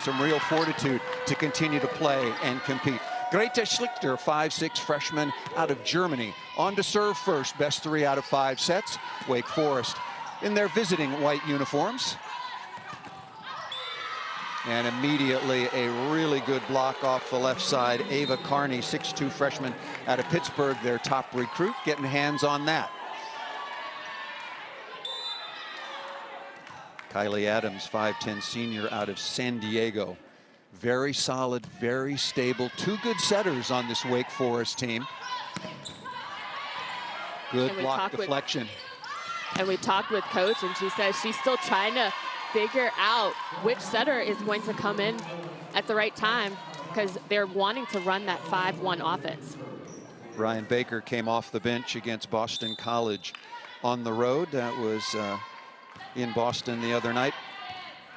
some real fortitude to continue to play and compete. Grete Schlichter, 5'6" freshman out of Germany. On to serve first, best 3 out of 5 sets. Wake Forest in their visiting white uniforms. And immediately a really good block off the left side. Ava Carney, 6'2" freshman out of Pittsburgh, their top recruit, getting hands on that. Kylie Adams, 5'10" senior out of San Diego. Very solid, very stable. 2 good setters on this Wake Forest team. Good block deflection. And we talked with Coach, and she says she's still trying to figure out which setter is going to come in at the right time, because they're wanting to run that 5-1 offense. Ryan Baker came off the bench against Boston College on the road. That was in Boston the other night.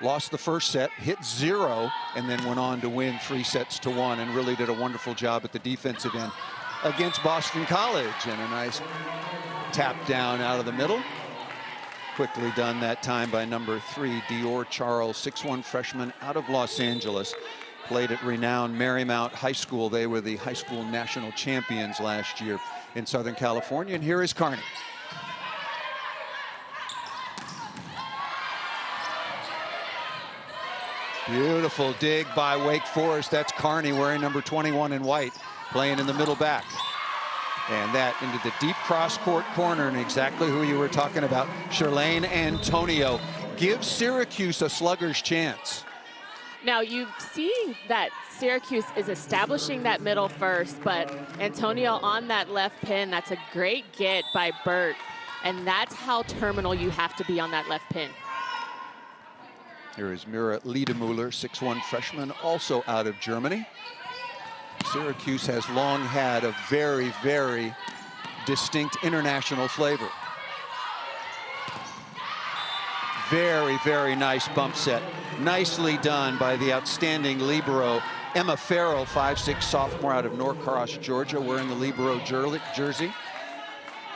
Lost the first set, hit 0, and then went on to win 3 sets to 1, and really did a wonderful job at the defensive end against Boston College. And a nice tap down out of the middle. Quickly done that time by number 3, Dior Charles, 6'1" freshman out of Los Angeles. Played at renowned Marymount High School. They were the high school national champions last year in Southern California. And here is Carney. Beautiful dig by Wake Forest. That's Carney wearing number 21 in white, playing in the middle back. And that into the deep cross-court corner, and exactly who you were talking about, Shirlane Antonio, gives Syracuse a slugger's chance. Now, you've seen that Syracuse is establishing that middle first, but Antonio on that left pin, that's a great get by Burt. And that's how terminal you have to be on that left pin. Here is Mira Liedemuller, 6'1" freshman, also out of Germany. Syracuse has long had a very, very distinct international flavor. Very, very nice bump set. Nicely done by the outstanding libero, Emma Farrell, 5'6" sophomore out of Norcross, Georgia, wearing the libero jersey.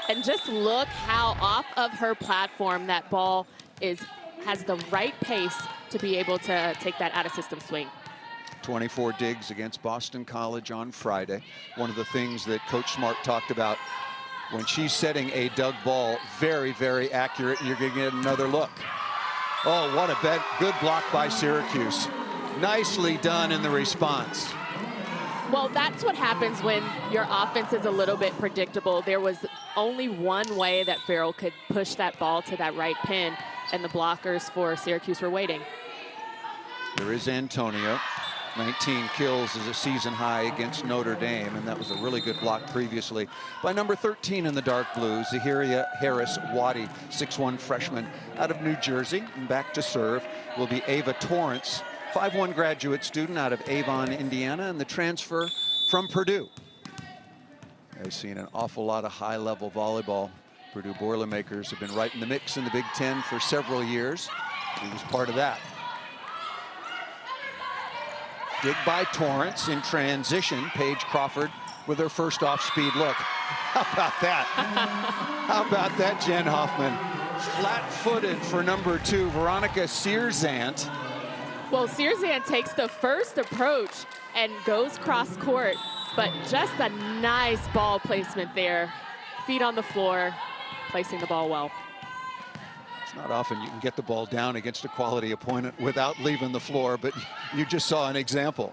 And just look how off of her platform that ball has the right pace to be able to take that out-of-system swing. 24 digs against Boston College on Friday. One of the things that Coach Smart talked about when she's setting a dug ball, very, very accurate. You're going to get another look. Oh, what a good block by Syracuse. Nicely done in the response. Well, that's what happens when your offense is a little bit predictable. There was only one way that Farrell could push that ball to that right pin, and the blockers for Syracuse were waiting. There is Antonio. 19 kills is a season high against Notre Dame, and that was a really good block previously by number 13 in the dark blue, Zahiria Harris Waddy, 6'1" freshman out of New Jersey. And back to serve will be Ava Torrance, 5'1" graduate student out of Avon, Indiana, and the transfer from Purdue. I've seen an awful lot of high-level volleyball. Purdue Boilermakers have been right in the mix in the Big Ten for several years. He was part of that. Dig by Torrance in transition. Paige Crawford with her first off-speed look. How about that? How about that, Jen Hoffman? Flat-footed for number 2, Veronica Searzant. Well, Searzant takes the first approach and goes cross-court, but just a nice ball placement there. Feet on the floor, placing the ball well. It's not often you can get the ball down against a quality opponent without leaving the floor, but you just saw an example.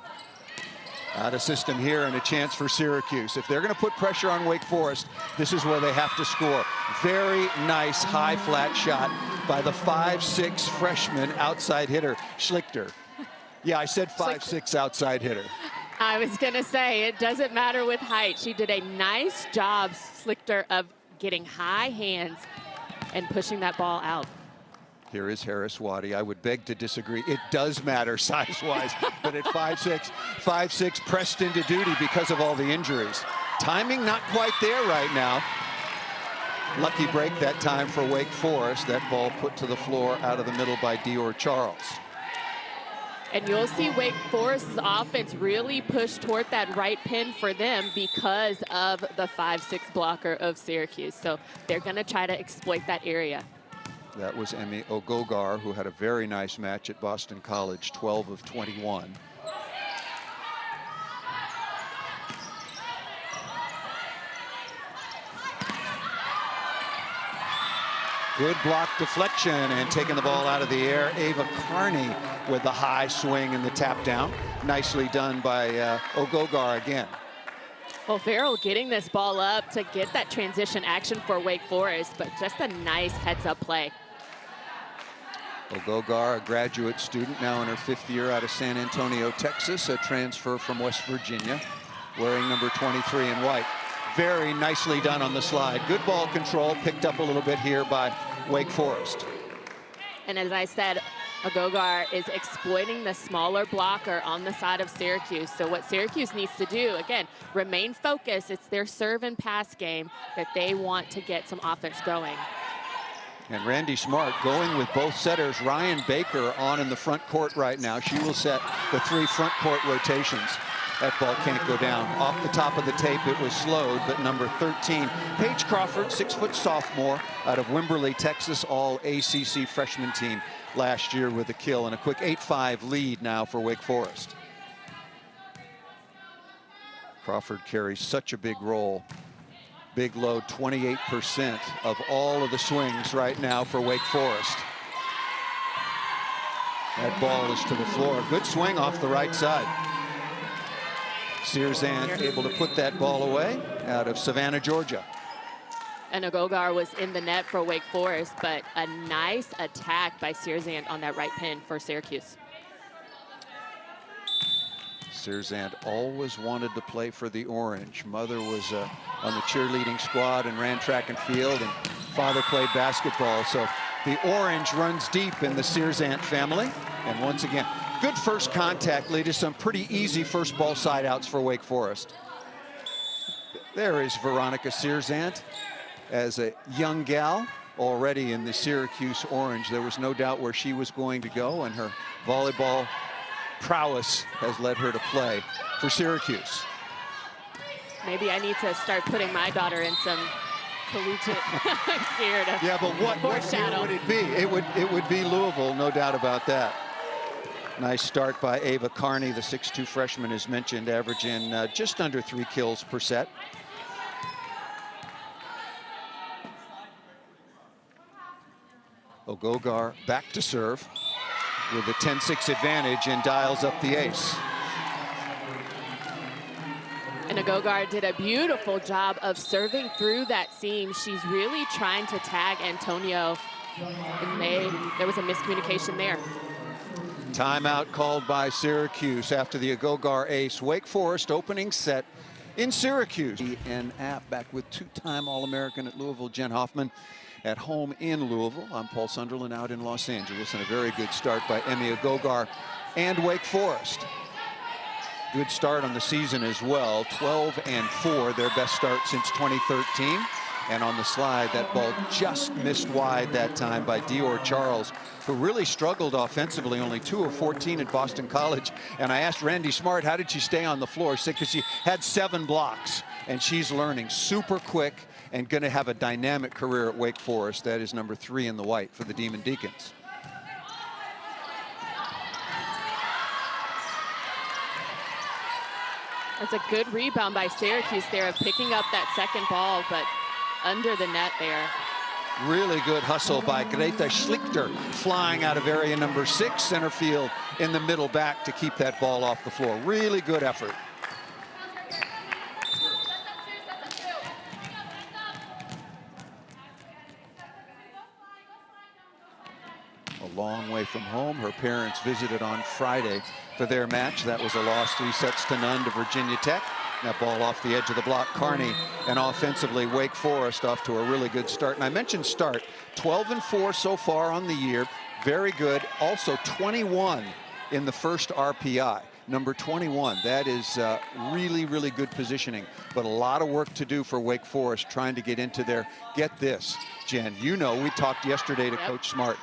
Out of system here and a chance for Syracuse. If they're going to put pressure on Wake Forest, this is where they have to score. Very nice high flat shot by the 5'6" freshman outside hitter, Schlichter. Yeah, I said 5'6" outside hitter. I was going to say, it doesn't matter with height. She did a nice job, Schlichter, of getting high hands and pushing that ball out. Here is Harris Waddy. I would beg to disagree. It does matter size-wise, but at 5'6", pressed into duty because of all the injuries. Timing not quite there right now. Lucky break that time for Wake Forest. That ball put to the floor out of the middle by Dior Charles. And you'll see Wake Forest's offense really push toward that right pin for them because of the 5'6" blocker of Syracuse. So they're going to try to exploit that area. That was Emmy Ogogar, who had a very nice match at Boston College, 12 of 21. Good block deflection and taking the ball out of the air. Ava Carney with the high swing and the tap down. Nicely done by Ogogar again. Well, Farrell getting this ball up to get that transition action for Wake Forest, but just a nice heads-up play. Ogogar, a graduate student, now in her 5th year out of San Antonio, Texas, a transfer from West Virginia, wearing number 23 in white. Very nicely done on the slide. Good ball control, picked up a little bit here by Wake Forest. And as I said, Ogogar is exploiting the smaller blocker on the side of Syracuse. So what Syracuse needs to do, again, remain focused. It's their serve and pass game that they want to get some offense going. And Randy Smart going with both setters. Ryan Baker on in the front court right now. She will set the 3 front court rotations. That ball can't go down. Off the top of the tape, it was slowed, but number 13, Paige Crawford, 6-foot sophomore out of Wimberley, Texas, all ACC freshman team last year with a kill, and a quick 8-5 lead now for Wake Forest. Crawford carries such a big role. Big load, 28% of all of the swings right now for Wake Forest. That ball is to the floor. Good swing off the right side. Searzant able to put that ball away out of Savannah, Georgia. And Ogogar was in the net for Wake Forest, but a nice attack by Searzant on that right pin for Syracuse. Searzant always wanted to play for the Orange. Mother was on the cheerleading squad and ran track and field, and father played basketball. So the Orange runs deep in the Searzant family. And once again, good first contact lead to some pretty easy first ball side outs for Wake Forest. There is Veronica Searzant as a young gal already in the Syracuse Orange. There was no doubt where she was going to go, and her volleyball prowess has led her to play for Syracuse. Maybe I need to start putting my daughter in some collegiate gear to yeah, but what year would it be? It would be Louisville, no doubt about that. Nice start by Ava Carney, the 6'2 freshman, as mentioned, averaging just under 3 kills per set. Ogogar back to serve with a 10-6 advantage and dials up the ace. And Ogogar did a beautiful job of serving through that seam. She's really trying to tag Antonio, and there was a miscommunication there. Timeout called by Syracuse after the Ogogar ace. Wake Forest opening set in Syracuse. And back with 2-time All-American at Louisville, Jen Hoffman, at home in Louisville. I'm Paul Sunderland out in Los Angeles, and a very good start by Emmy Ogogar and Wake Forest. Good start on the season as well, 12-4, their best start since 2013. And on the slide, that ball just missed wide that time by Dior Charles, who really struggled offensively, only 2 of 14 at Boston College. And I asked Randy Smart, how did she stay on the floor? She said, because she had 7 blocks, and she's learning super quick and going to have a dynamic career at Wake Forest. That is number 3 in the white for the Demon Deacons. That's a good rebound by Syracuse there of picking up that second ball, but under the net there. Really good hustle by Greta Schlichter, flying out of area number 6, center field in the middle back to keep that ball off the floor. Really good effort. A long way from home. Her parents visited on Friday for their match. That was a loss, 3-0 to Virginia Tech. That ball off the edge of the block. Carney, and offensively, Wake Forest off to a really good start. And I mentioned start, 12-4 so far on the year. Very good. Also 21 in the first RPI. Number 21, that is really, really good positioning. But a lot of work to do for Wake Forest trying to get into there. Get this, Jen, you know, we talked yesterday to Coach Smart.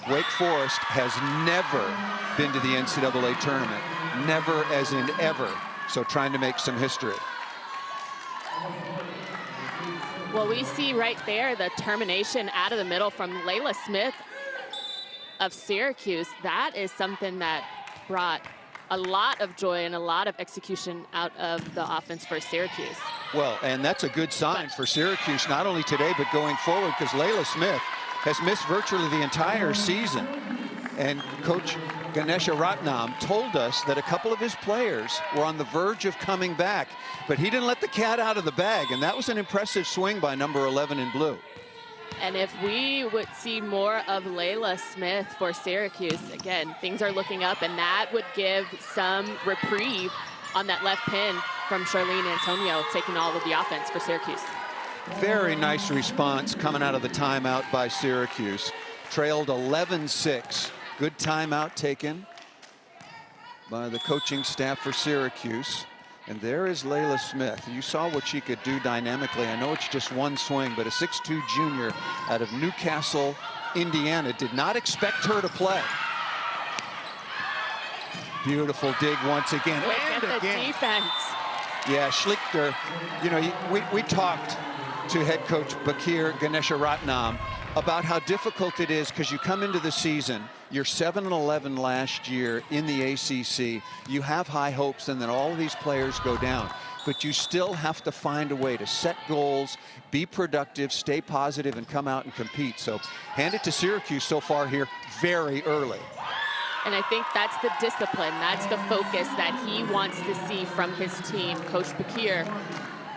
Wake Forest has never been to the NCAA tournament. Never as in ever. So trying to make some history. Well, we see right there the termination out of the middle from Layla Smith of Syracuse. That is something that brought a lot of joy and a lot of execution out of the offense for Syracuse. Well, and that's a good sign for Syracuse, not only today, but going forward, because Layla Smith has missed virtually the entire season. And Coach Ganesha Ratnam told us that a couple of his players were on the verge of coming back, but he didn't let the cat out of the bag, and that was an impressive swing by number 11 in blue. And if we would see more of Layla Smith for Syracuse, again, things are looking up, and that would give some reprieve on that left pin from Charlene Antonio, taking all of the offense for Syracuse. Very nice response coming out of the timeout by Syracuse. Trailed 11-6. Good timeout taken by the coaching staff for Syracuse. And there is Layla Smith. You saw what she could do dynamically. I know it's just one swing, but a 6'2" junior out of Newcastle, Indiana. Did not expect her to play. Beautiful dig once again. Look and at the again. defense. Yeah, Schlichter, you know, we talked to head coach Bakir Ganesha Ratnam about how difficult it is, because you come into the season, you're 7-11 last year in the ACC. You have high hopes, and then all of these players go down. But you still have to find a way to set goals, be productive, stay positive, and come out and compete. So hand it to Syracuse so far here very early. And I think that's the discipline, that's the focus that he wants to see from his team. Coach Bakir,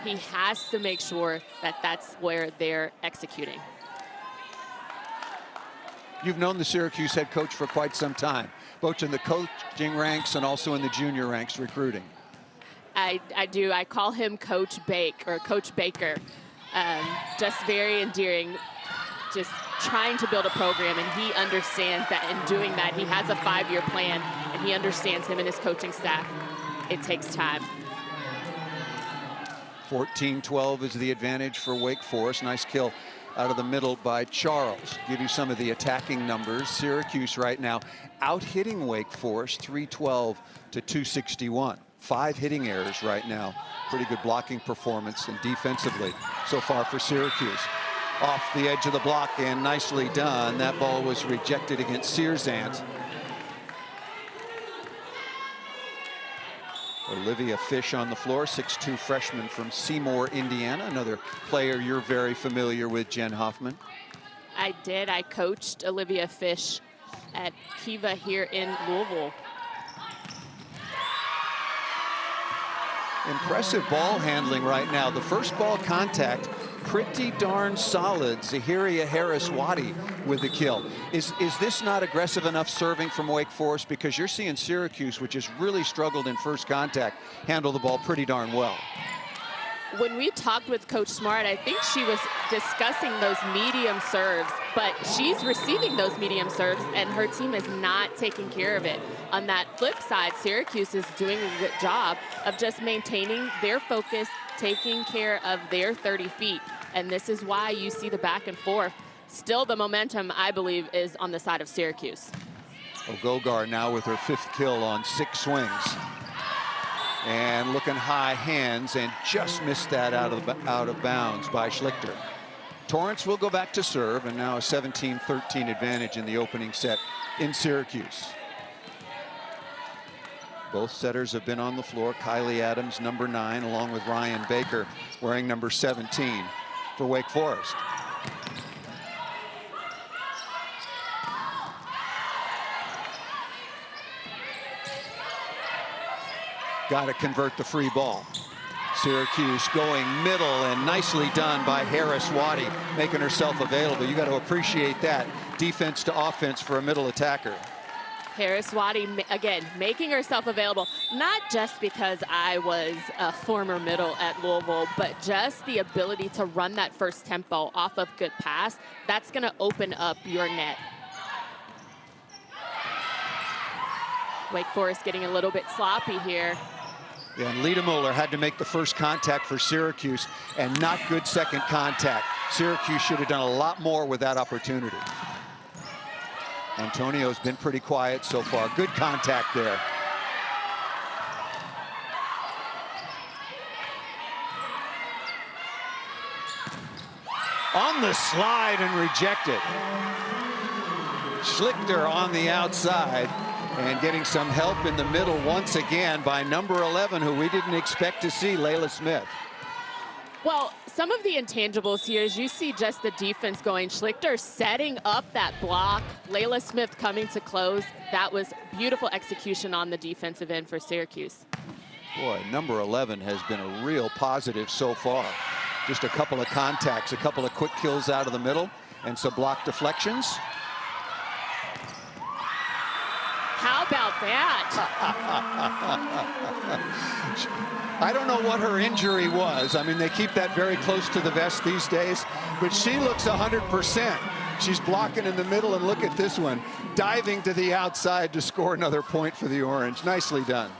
he has to make sure that that's where they're executing. You've known the Syracuse head coach for quite some time, both in the coaching ranks and also in the junior ranks recruiting. I do. I call him Coach Bake or Coach Baker. Just very endearing, just trying to build a program, and he understands that in doing that, he has a 5-year plan, and he understands him and his coaching staff. It takes time. 14-12 is the advantage for Wake Forest. Nice kill out of the middle by Charles. Give you some of the attacking numbers. Syracuse right now out hitting Wake Forest 312 to 261. 5 hitting errors right now. Pretty good blocking performance, and defensively so far for Syracuse. Off the edge of the block and nicely done. That ball was rejected against Searzant. Olivia Fish on the floor, 6'2" freshman from Seymour, Indiana. Another player you're very familiar with, Jen Hoffman. I did. I coached Olivia Fish at Kiva here in Louisville. Impressive ball handling right now. The first ball contact, pretty darn solid. Zahiria Harris-Wadi with the kill. Is this not aggressive enough serving from Wake Forest? Because you're seeing Syracuse, which has really struggled in first contact, handle the ball pretty darn well. When we talked with Coach Smart, I think she was discussing those medium serves, but she's receiving those medium serves, and her team is not taking care of it. On that flip side, Syracuse is doing a good job of just maintaining their focus, taking care of their 30 feet. And this is why you see the back and forth. Still, the momentum, I believe, is on the side of Syracuse. Ogogar now with her 5th kill on 6 swings. And looking high hands, and just missed that out of bounds by Schlichter. Torrance will go back to serve, and now a 17-13 advantage in the opening set in Syracuse. Both setters have been on the floor. Kylie Adams, number 9, along with Ryan Baker, wearing number 17 for Wake Forest. Got to convert the free ball. Syracuse going middle, and nicely done by Harris-Wadi, making herself available. You got to appreciate that. Defense to offense for a middle attacker. Harris-Wadi, again, making herself available, not just because I was a former middle at Louisville, but just the ability to run that first tempo off of good pass. That's going to open up your net. Wake Forest getting a little bit sloppy here. Yeah, and Lita Muller had to make the first contact for Syracuse, and not good second contact. Syracuse should have done a lot more with that opportunity. Antonio's been pretty quiet so far. Good contact there. on the slide and rejected. Schlichter on the outside and getting some help in the middle once again by number 11, who we didn't expect to see, Layla Smith. Well, some of the intangibles here is you see just the defense going. Schlichter setting up that block. Layla Smith coming to close. That was beautiful execution on the defensive end for Syracuse. Boy, number 11 has been a real positive so far. Just a couple of contacts, a couple of quick kills out of the middle, and some block deflections. How about that? I don't know what her injury was. I mean, they keep that very close to the vest these days, but she looks 100%. She's blocking in the middle, and look at this one, diving to the outside to score another point for the Orange. Nicely done.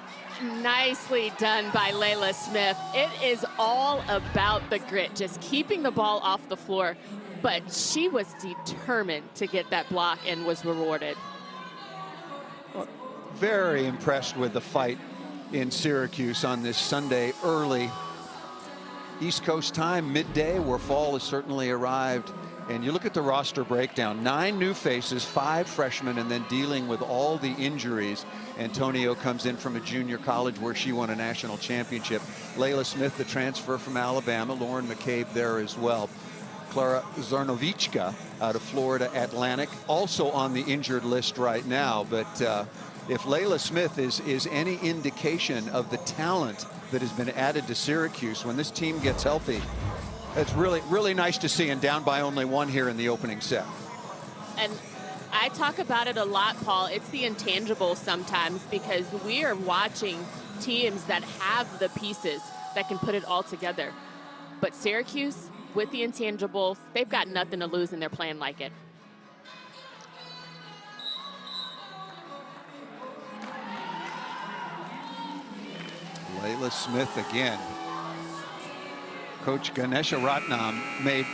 Nicely done by Layla Smith. It is all about the grit, just keeping the ball off the floor, but she was determined to get that block and was rewarded. Very impressed with the fight in Syracuse on this Sunday early East Coast time, midday, where fall has certainly arrived. And you look at the roster breakdown, 9 new faces, 5 freshmen, and then dealing with all the injuries. Antonio comes in from a junior college where she won a national championship. Layla Smith, the transfer from Alabama. Lauren McCabe there as well. Klara Zarnovichka out of Florida Atlantic, also on the injured list right now. But if Layla Smith is any indication of the talent that has been added to Syracuse when this team gets healthy, it's really, really nice to see, and down by only 1 here in the opening set. And I talk about it a lot, Paul. It's the intangibles sometimes, because we are watching teams that have the pieces that can put it all together. But Syracuse, with the intangibles, they've got nothing to lose, and they're playing like it. Layla Smith again. Coach Ganesha Ratnam made,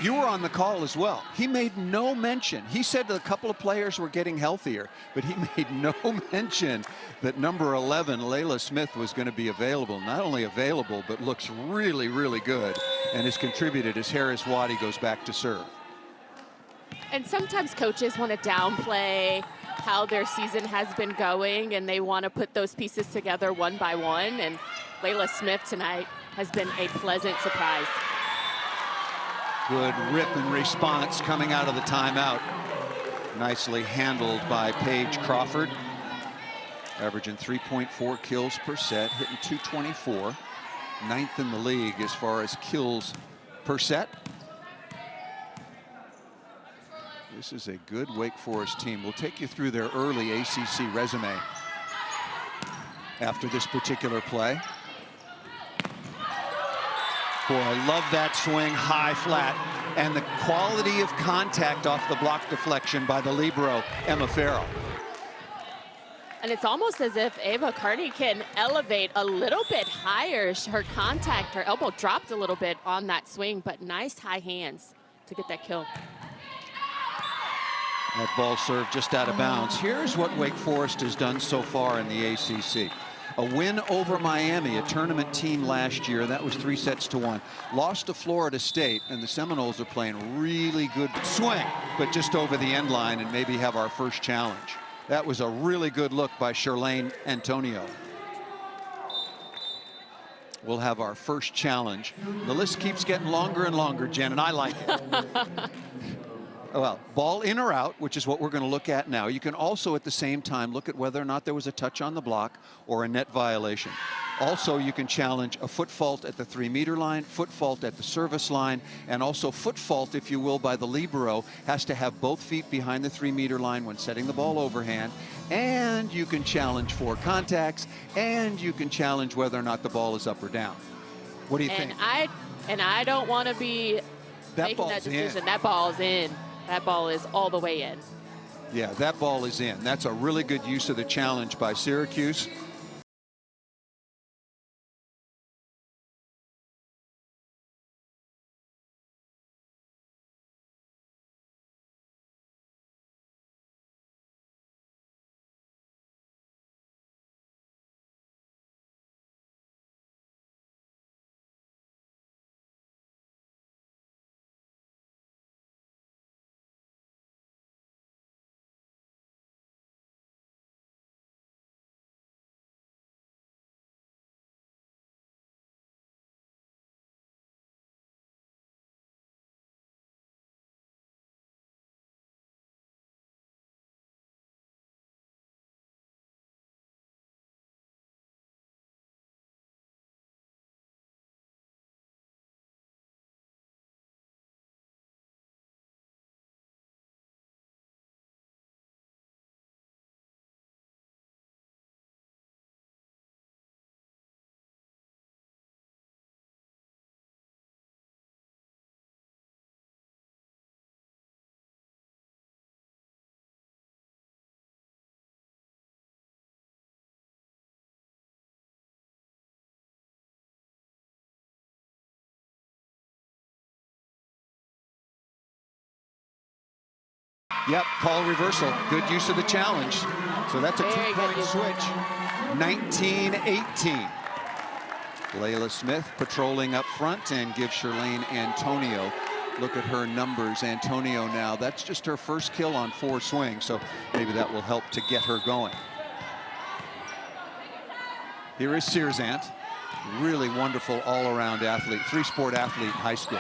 you were on the call as well, he made no mention. He said that a couple of players were getting healthier, but he made no mention that number 11, Layla Smith, was going to be available. Not only available, but looks really, really good and has contributed as Harris Waddy goes back to serve. And sometimes coaches want to downplay how their season has been going, and they want to put those pieces together one by one. And Layla Smith tonight has been a pleasant surprise. Good rip and response coming out of the timeout. Nicely handled by Paige Crawford. Averaging 3.4 kills per set, hitting .224. 9th in the league as far as kills per set. This is a good Wake Forest team. We'll take you through their early ACC resume after this particular play. Boy, I love that swing, high flat, and the quality of contact off the block deflection by the libero, Emma Farrell. And it's almost as if Ava Carney can elevate a little bit higher. Her contact, her elbow dropped a little bit on that swing, but nice high hands to get that kill. That ball served just out of bounds. Here's what Wake Forest has done so far in the ACC. A win over Miami, a tournament team last year. That was 3-1. Lost to Florida State, and the Seminoles are playing really good swing, but just over the end line, and maybe have our first challenge. That was a really good look by Charlene Antonio. We'll have our first challenge. The list keeps getting longer and longer, Jen, and I like it. Well, ball in or out, which is what we're going to look at now. You can also at the same time look at whether or not there was a touch on the block or a net violation. Also, you can challenge a foot fault at the 3-meter line, foot fault at the service line, and also foot fault, if you will, by the libero. Has to have both feet behind the 3-meter line when setting the ball overhand. And you can challenge 4 contacts, and you can challenge whether or not the ball is up or down. What do you think? And I don't want to be making that decision. That ball's in. That ball is all the way in. Yeah, that ball is in. That's a really good use of the challenge by Syracuse. Yep, call reversal. Good use of the challenge. So that's a Very good two-point use. switch. 19-18. Layla Smith patrolling up front and gives Shirlane Antonio. Look at her numbers. Antonio now, that's just her first kill on 4 swings, so maybe that will help to get her going. Here is Searzant. Really wonderful all-around athlete, 3-sport athlete in high school.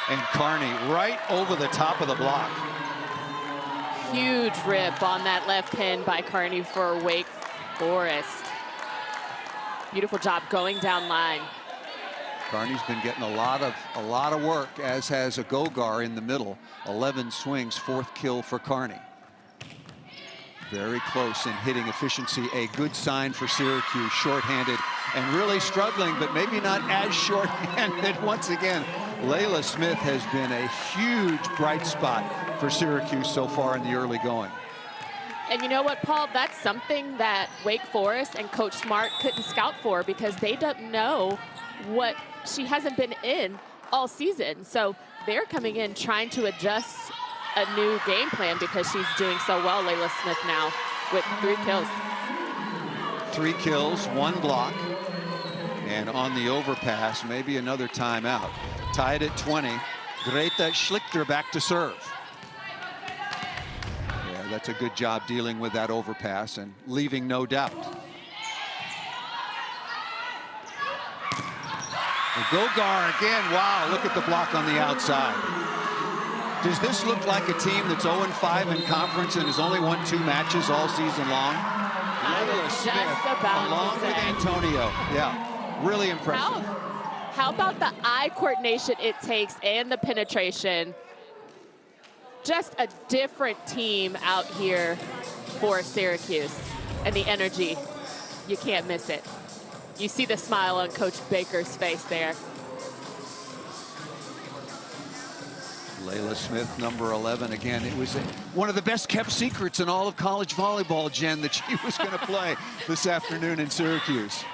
And Carney right over the top of the block. Huge rip on that left pin by Carney for Wake Forest. Beautiful job going down line. Carney's been getting a lot of work, as has Agogar in the middle. 11 swings, 4th kill for Carney. Very close in hitting efficiency. A good sign for Syracuse. Shorthanded and really struggling, but maybe not as shorthanded once again. Layla Smith has been a huge bright spot for Syracuse so far in the early going. And you know what, Paul? That's something that Wake Forest and Coach Smart couldn't scout for, because they don't know what she hasn't been in all season. So they're coming in trying to adjust a new game plan, because she's doing so well, Layla Smith, now with 3 kills. 3 kills, 1 block. And on the overpass, maybe another timeout. Tied at 20. Greta Schlichter back to serve. Yeah, that's a good job dealing with that overpass and leaving no doubt. And Gogar again. Wow, look at the block on the outside. Does this look like a team that's 0-5 in conference and has only won 2 matches all season long? Layla Smith along with Antonio. Yeah. Really impressive. How about the eye coordination it takes and the penetration? Just a different team out here for Syracuse. And the energy, you can't miss it. You see the smile on Coach Baker's face there. Layla Smith, number 11. Again, it was one of the best kept secrets in all of college volleyball, Jen, that she was going to play this afternoon in Syracuse.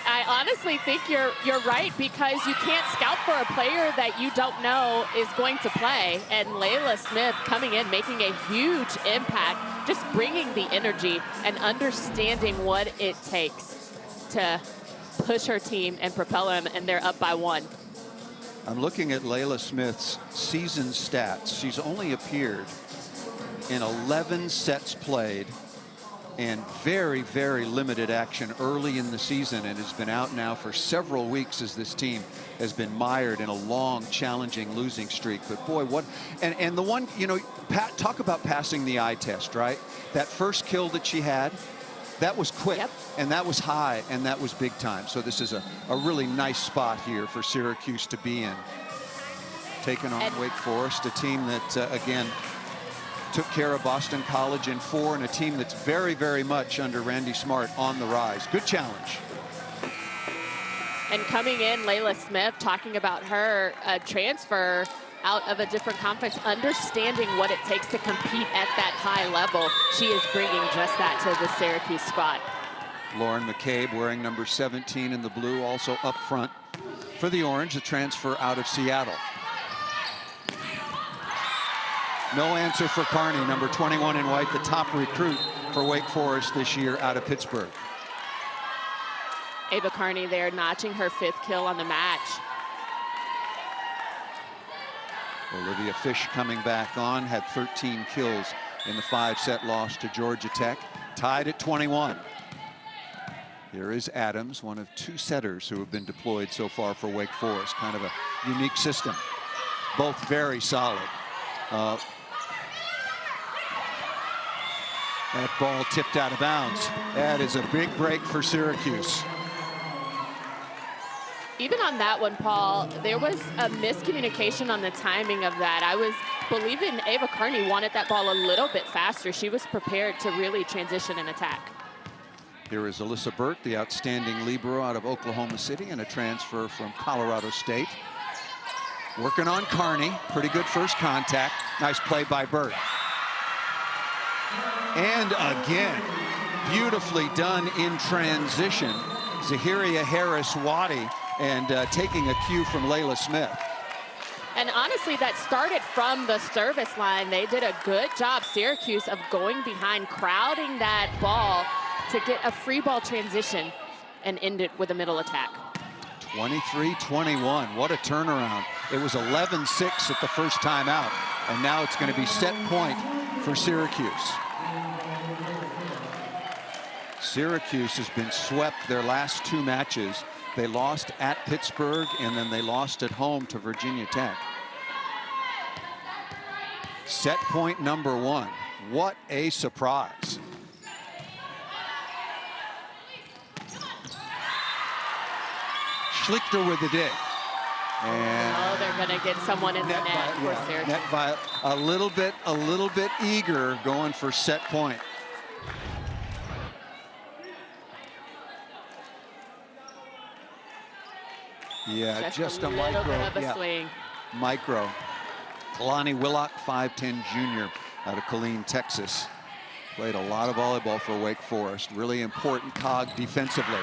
I honestly think you're right, because you can't scout for a player that you don't know is going to play. And Layla Smith coming in, making a huge impact, just bringing the energy and understanding what it takes to push her team and propel them, and they're up by 1. I'm looking at Layla Smith's season stats. She's only appeared in 11 sets played and very, very limited action early in the season, and has been out now for several weeks as this team has been mired in a long, challenging losing streak. But boy, what, and the one, you know, Pat, talk about passing the eye test, right? That first kill that she had, that was quick, yep. And that was high, and that was big time. So this is a really nice spot here for Syracuse to be in. Taking on Wake Forest, a team that, again, took care of Boston College in 4, and a team that's very, very much under Randy Smart on the rise. Good challenge. And coming in, Layla Smith, talking about her transfer out of a different conference, understanding what it takes to compete at that high level. She is bringing just that to the Syracuse squad. Lauren McCabe wearing number 17 in the blue, also up front for the Orange, a transfer out of Seattle. No answer for Carney, number 21 in white, the top recruit for Wake Forest this year out of Pittsburgh. Ava Carney there, notching her 5th kill on the match. Olivia Fish coming back on, had 13 kills in the 5-set loss to Georgia Tech, tied at 21. Here is Adams, one of 2 setters who have been deployed so far for Wake Forest. Kind of a unique system. Both very solid. That ball tipped out of bounds. That is a big break for Syracuse. Even on that one, Paul, there was a miscommunication on the timing of that. I was believing Ava Carney wanted that ball a little bit faster. She was prepared to really transition and attack. Here is Alyssa Burt, the outstanding libero out of Oklahoma City, and a transfer from Colorado State. Working on Carney. Pretty good first contact. Nice play by Burt. And again, beautifully done in transition. Zahiria Harris-Waddy, and taking a cue from Layla Smith. And honestly, that started from the service line. They did a good job, Syracuse, of going behind, crowding that ball to get a free ball transition and end it with a middle attack. 23-21, what a turnaround. It was 11-6 at the first time out, and now it's going to be set point for Syracuse. Syracuse has been swept their last 2 matches. They lost at Pittsburgh, and then they lost at home to Virginia Tech. Set point number 1. What a surprise. Schlichter with the dig. And they're going to get someone in the net for Syracuse. Net by a little bit eager, going for set point. Yeah, just a micro. Bit of a swing. Micro. Kalani Willock, 5'10" junior out of Killeen, Texas. Played a lot of volleyball for Wake Forest. Really important cog defensively.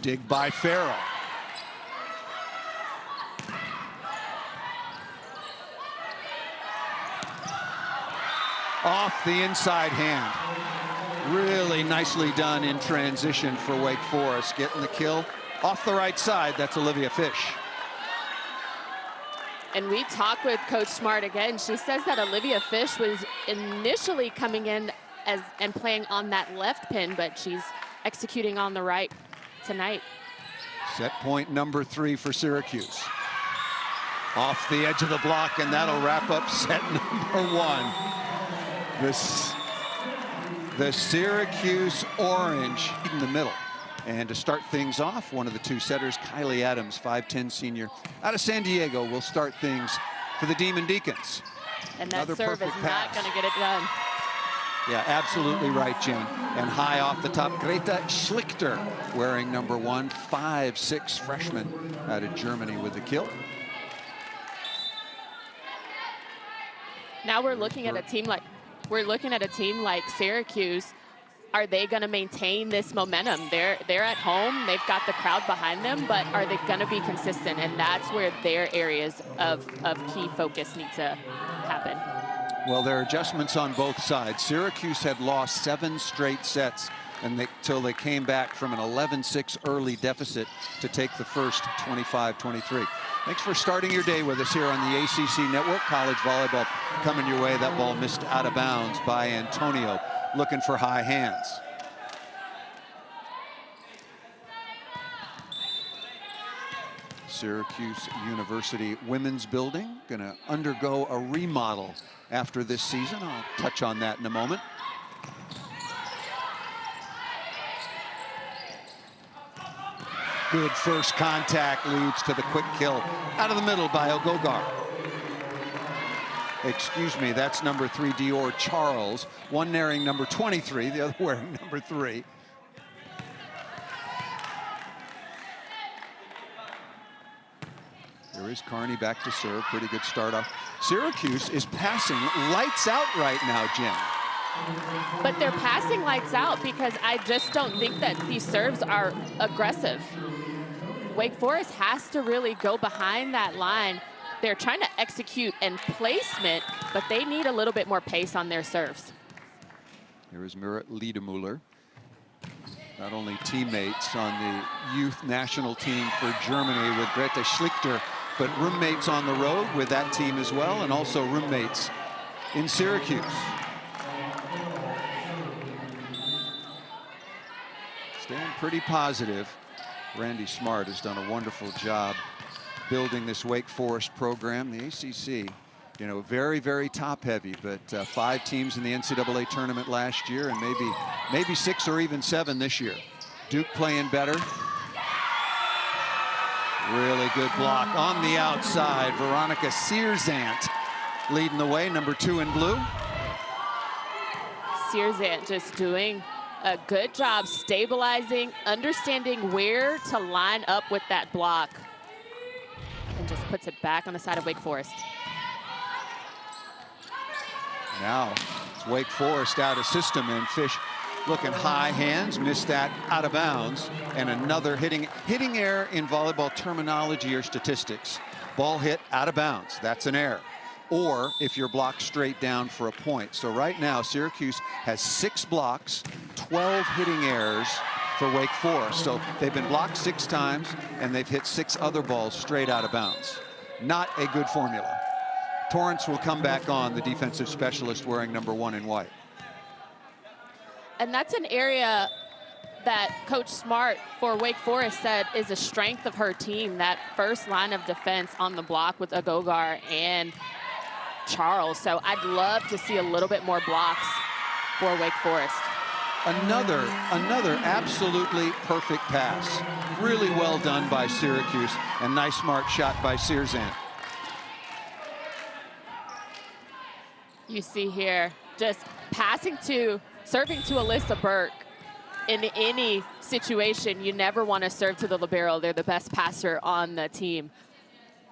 Dig by Farrell. Off the inside hand. Really nicely done in transition for Wake Forest. Getting the kill off the right side. That's Olivia Fish. And we talked with Coach Smart again. She says that Olivia Fish was initially coming in and playing on that left pin, but she's executing on the right tonight. Set point number 3 for Syracuse. Off the edge of the block, and that'll wrap up set number 1. The Syracuse orange in the middle. And to start things off, one of the 2 setters, Kylie Adams, 5'10" senior out of San Diego, will start things for the Demon Deacons. And that serve is not going to get it done. Yeah, absolutely right, Jen. And high off the top, Greta Schlichter, wearing number 1, 5'6" freshman out of Germany with the kill. Now we're looking at a team like Syracuse. Are they going to maintain this momentum? They're at home. They've got the crowd behind them, but are they going to be consistent? And that's where their areas of key focus need to happen. Well, there are adjustments on both sides. Syracuse had lost 7 straight sets until they came back from an 11-6 early deficit to take the first 25-23. Thanks for starting your day with us here on the ACC Network. College volleyball coming your way. That ball missed out of bounds by Antonio, looking for high hands. Syracuse University women's building going to undergo a remodel after this season. I'll touch on that in a moment. Good first contact leads to the quick kill out of the middle by Ogogar. Excuse me, that's number 3, Dior Charles. One wearing number 23, the other wearing number 3. There is Carney back to serve. Pretty good start off. Syracuse is passing lights out right now, Jim. But they're passing lights out because I just don't think that these serves are aggressive. Wake Forest has to really go behind that line. They're trying to execute and placement, but they need a little bit more pace on their serves. Here is Murat Liedemuller. Not only teammates on the youth national team for Germany with Greta Schlichter, but roommates on the road with that team as well, and also roommates in Syracuse. Staying pretty positive. Randy Smart has done a wonderful job building this Wake Forest program. The ACC, you know, very, very top heavy, but 5 teams in the NCAA tournament last year, and maybe 6 or even 7 this year. Duke playing better. Really good block on the outside. Veronica Searzant leading the way, number 2 in blue. Searzant just doing a good job stabilizing, understanding where to line up with that block, and just puts it back on the side of Wake Forest. Now it's Wake Forest out of system, and Fish looking high hands, missed that out of bounds. And another hitting error in volleyball terminology or statistics. Ball hit out of bounds, that's an error. Or if you're blocked straight down for a point. So right now, Syracuse has 6 blocks, 12 hitting errors for Wake Forest. So they've been blocked 6 times, and they've hit 6 other balls straight out of bounds. Not a good formula. Torrance will come back on, the defensive specialist wearing number 1 in white. And that's an area that Coach Smart for Wake Forest said is a strength of her team, that first line of defense on the block with Agogar and Charles. So I'd love to see a little bit more blocks for Wake Forest. Another absolutely perfect pass. Really well done by Syracuse, and nice smart shot by Searzant. You see here, just serving to Alyssa Burke. In any situation, you never want to serve to the libero. They're the best passer on the team.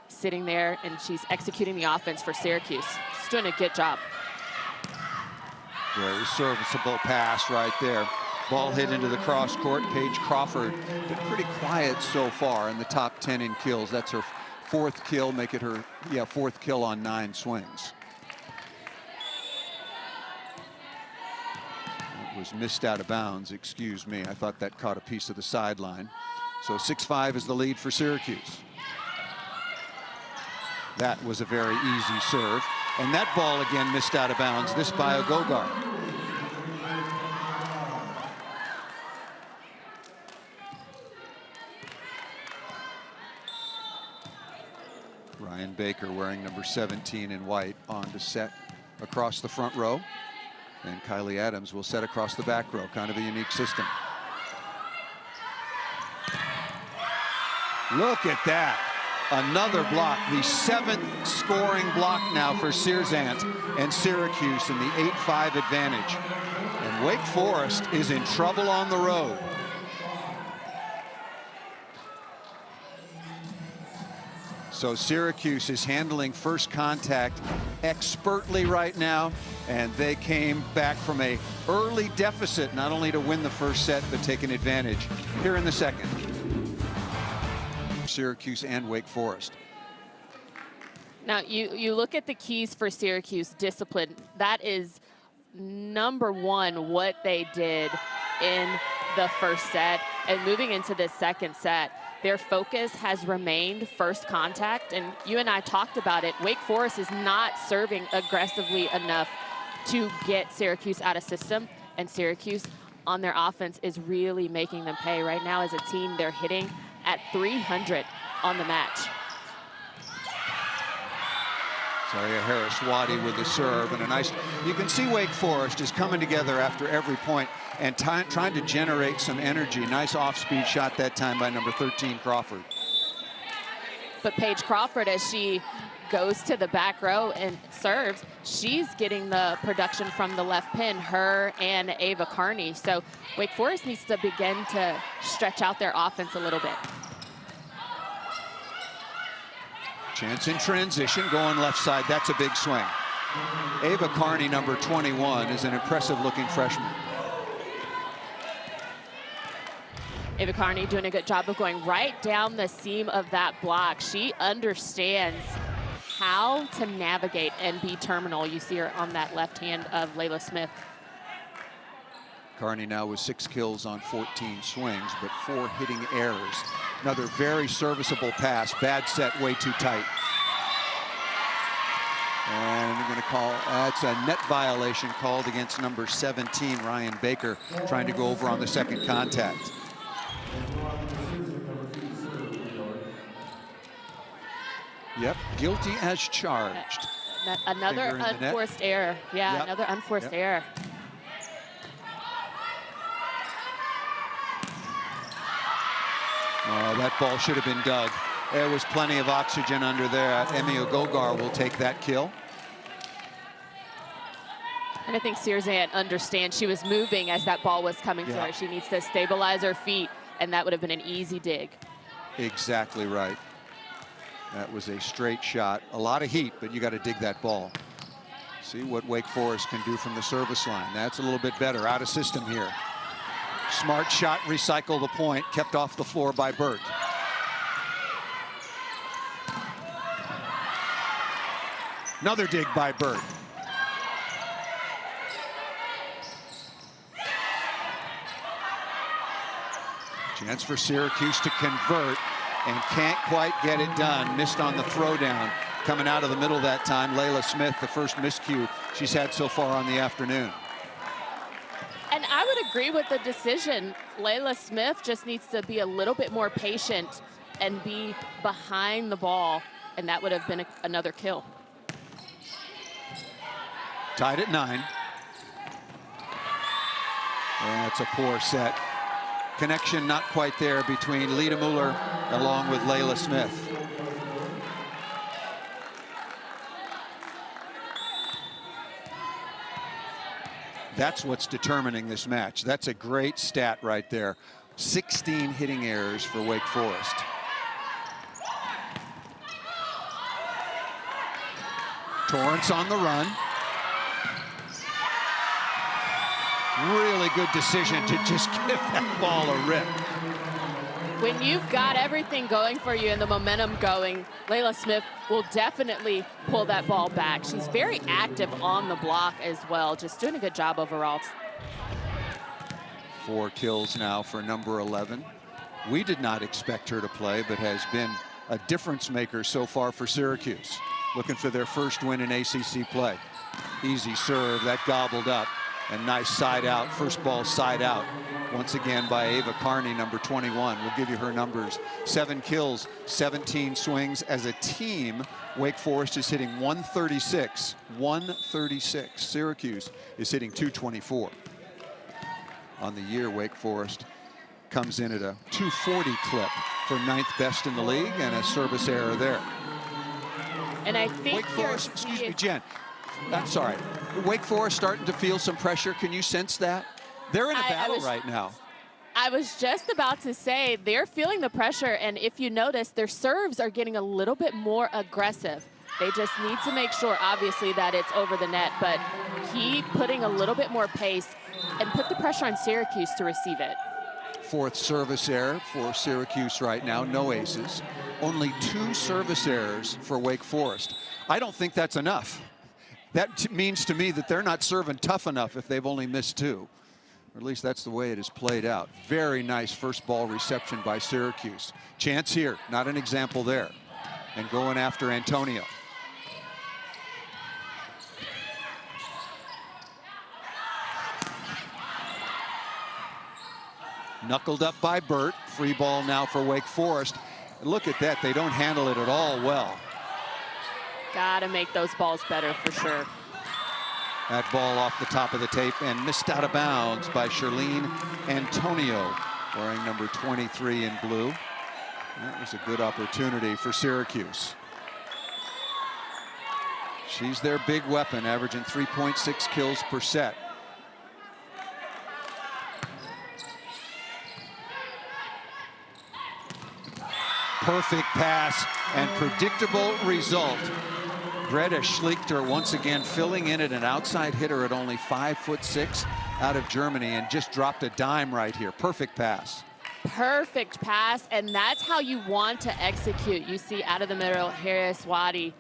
Sitting there, and she's executing the offense for Syracuse. She's doing a good job. Very serviceable pass right there. Ball hit into the cross court. Paige Crawford been pretty quiet so far in the top 10 in kills. That's her 4th kill, make it her 4th kill on 9 swings. It was missed out of bounds, excuse me. I thought that caught a piece of the sideline. So 6-5 is the lead for Syracuse. That was a very easy serve. And that ball again missed out of bounds, this by Agogar. Ryan Baker wearing number 17 in white on to set across the front row. And Kylie Adams will set across the back row, kind of a unique system. Look at that. Another block, the 7th scoring block now for Searzant and Syracuse in the 8-5 advantage. And Wake Forest is in trouble on the road. So Syracuse is handling first contact expertly right now, and they came back from an early deficit, not only to win the first set, but take an advantage here in the second. Syracuse and Wake Forest. Now, you look at the keys for Syracuse: discipline. That is number 1, what they did in the first set. And moving into the second set, their focus has remained first contact. And you and I talked about it. Wake Forest is not serving aggressively enough to get Syracuse out of system. And Syracuse on their offense is really making them pay. Right now as a team, they're hitting at 300 on the match. Zaria Harris-Waddy with the serve, and a nice, you can see Wake Forest is coming together after every point and trying to generate some energy. Nice off-speed shot that time by number 13, Crawford. But Paige Crawford, as she goes to the back row and serves, she's getting the production from the left pin, her and Ava Carney. So Wake Forest needs to begin to stretch out their offense a little bit. Chance in transition, going left side. That's a big swing. Ava Carney, number 21, is an impressive-looking freshman. Ava Carney doing a good job of going right down the seam of that block. She understands how to navigate and be terminal. You see her on that left hand of Layla Smith. Carney now with 6 kills on 14 swings, but 4 hitting errors. Another very serviceable pass. Bad set, way too tight. And we're going to call, that's a net violation called against number 17, Ryan Baker, trying to go over on the second contact. Yep, guilty as charged. Another unforced error. Yeah, yep. Another unforced error. Oh, that ball should have been dug. There was plenty of oxygen under there. Emmy Agogar will take that kill. And I think Searzant understands she was moving as that ball was coming to her. She needs to stabilize her feet, and that would have been an easy dig. Exactly right. That was a straight shot. A lot of heat, but you got to dig that ball. See what Wake Forest can do from the service line. That's a little bit better. Out of system here. Smart shot, recycle the point, kept off the floor by Burt. Another dig by Burt. Chance for Syracuse to convert and can't quite get it done. Missed on the throwdown. Coming out of the middle that time, Layla Smith, the first miscue she's had so far on the afternoon. And I would agree with the decision. Layla Smith just needs to be a little bit more patient and be behind the ball, and that would have been another kill. Tied at 9. That's a poor set. Connection not quite there between Lita Mueller along with Layla Smith. That's what's determining this match. That's a great stat right there. 16 hitting errors for Wake Forest. Torrance on the run. Really good decision to just give that ball a rip. When you've got everything going for you and the momentum going, Layla Smith will definitely pull that ball back. She's very active on the block as well, just doing a good job overall. 4 kills now for number 11. We did not expect her to play, but has been a difference maker so far for Syracuse. Looking for their first win in ACC play. Easy serve, that gobbled up. And nice side out, first ball side out. Once again by Ava Carney, number 21. We'll give you her numbers. 7 kills, 17 swings. As a team, Wake Forest is hitting 136. 136. Syracuse is hitting 224. On the year, Wake Forest comes in at a 240 clip for 9th best in the league, and a service error there. And I think Wake Forest, excuse me, Jen. I'm sorry. Wake Forest starting to feel some pressure. Can you sense that? They're in a battle right now. I was just about to say they're feeling the pressure, and if you notice, their serves are getting a little bit more aggressive. They just need to make sure, obviously, that it's over the net, but keep putting a little bit more pace and put the pressure on Syracuse to receive it. 4th service error for Syracuse right now. No aces. Only 2 service errors for Wake Forest. I don't think that's enough. That means to me that they're not serving tough enough if they've only missed 2. Or at least that's the way it has played out. Very nice first ball reception by Syracuse. Chance here, not an example there. And going after Antonio. Knuckled up by Burt. Free ball now for Wake Forest. And look at that, they don't handle it at all well. Gotta make those balls better for sure. That ball off the top of the tape and missed out of bounds by Charlene Antonio, wearing number 23 in blue. That was a good opportunity for Syracuse. She's their big weapon, averaging 3.6 kills per set. Perfect pass and predictable result. Greta Schlichter once again filling in at an outside hitter at only 5'6" out of Germany, and just dropped a dime right here. Perfect pass. Perfect pass, and that's how you want to execute. You see out of the middle, Harris Wadi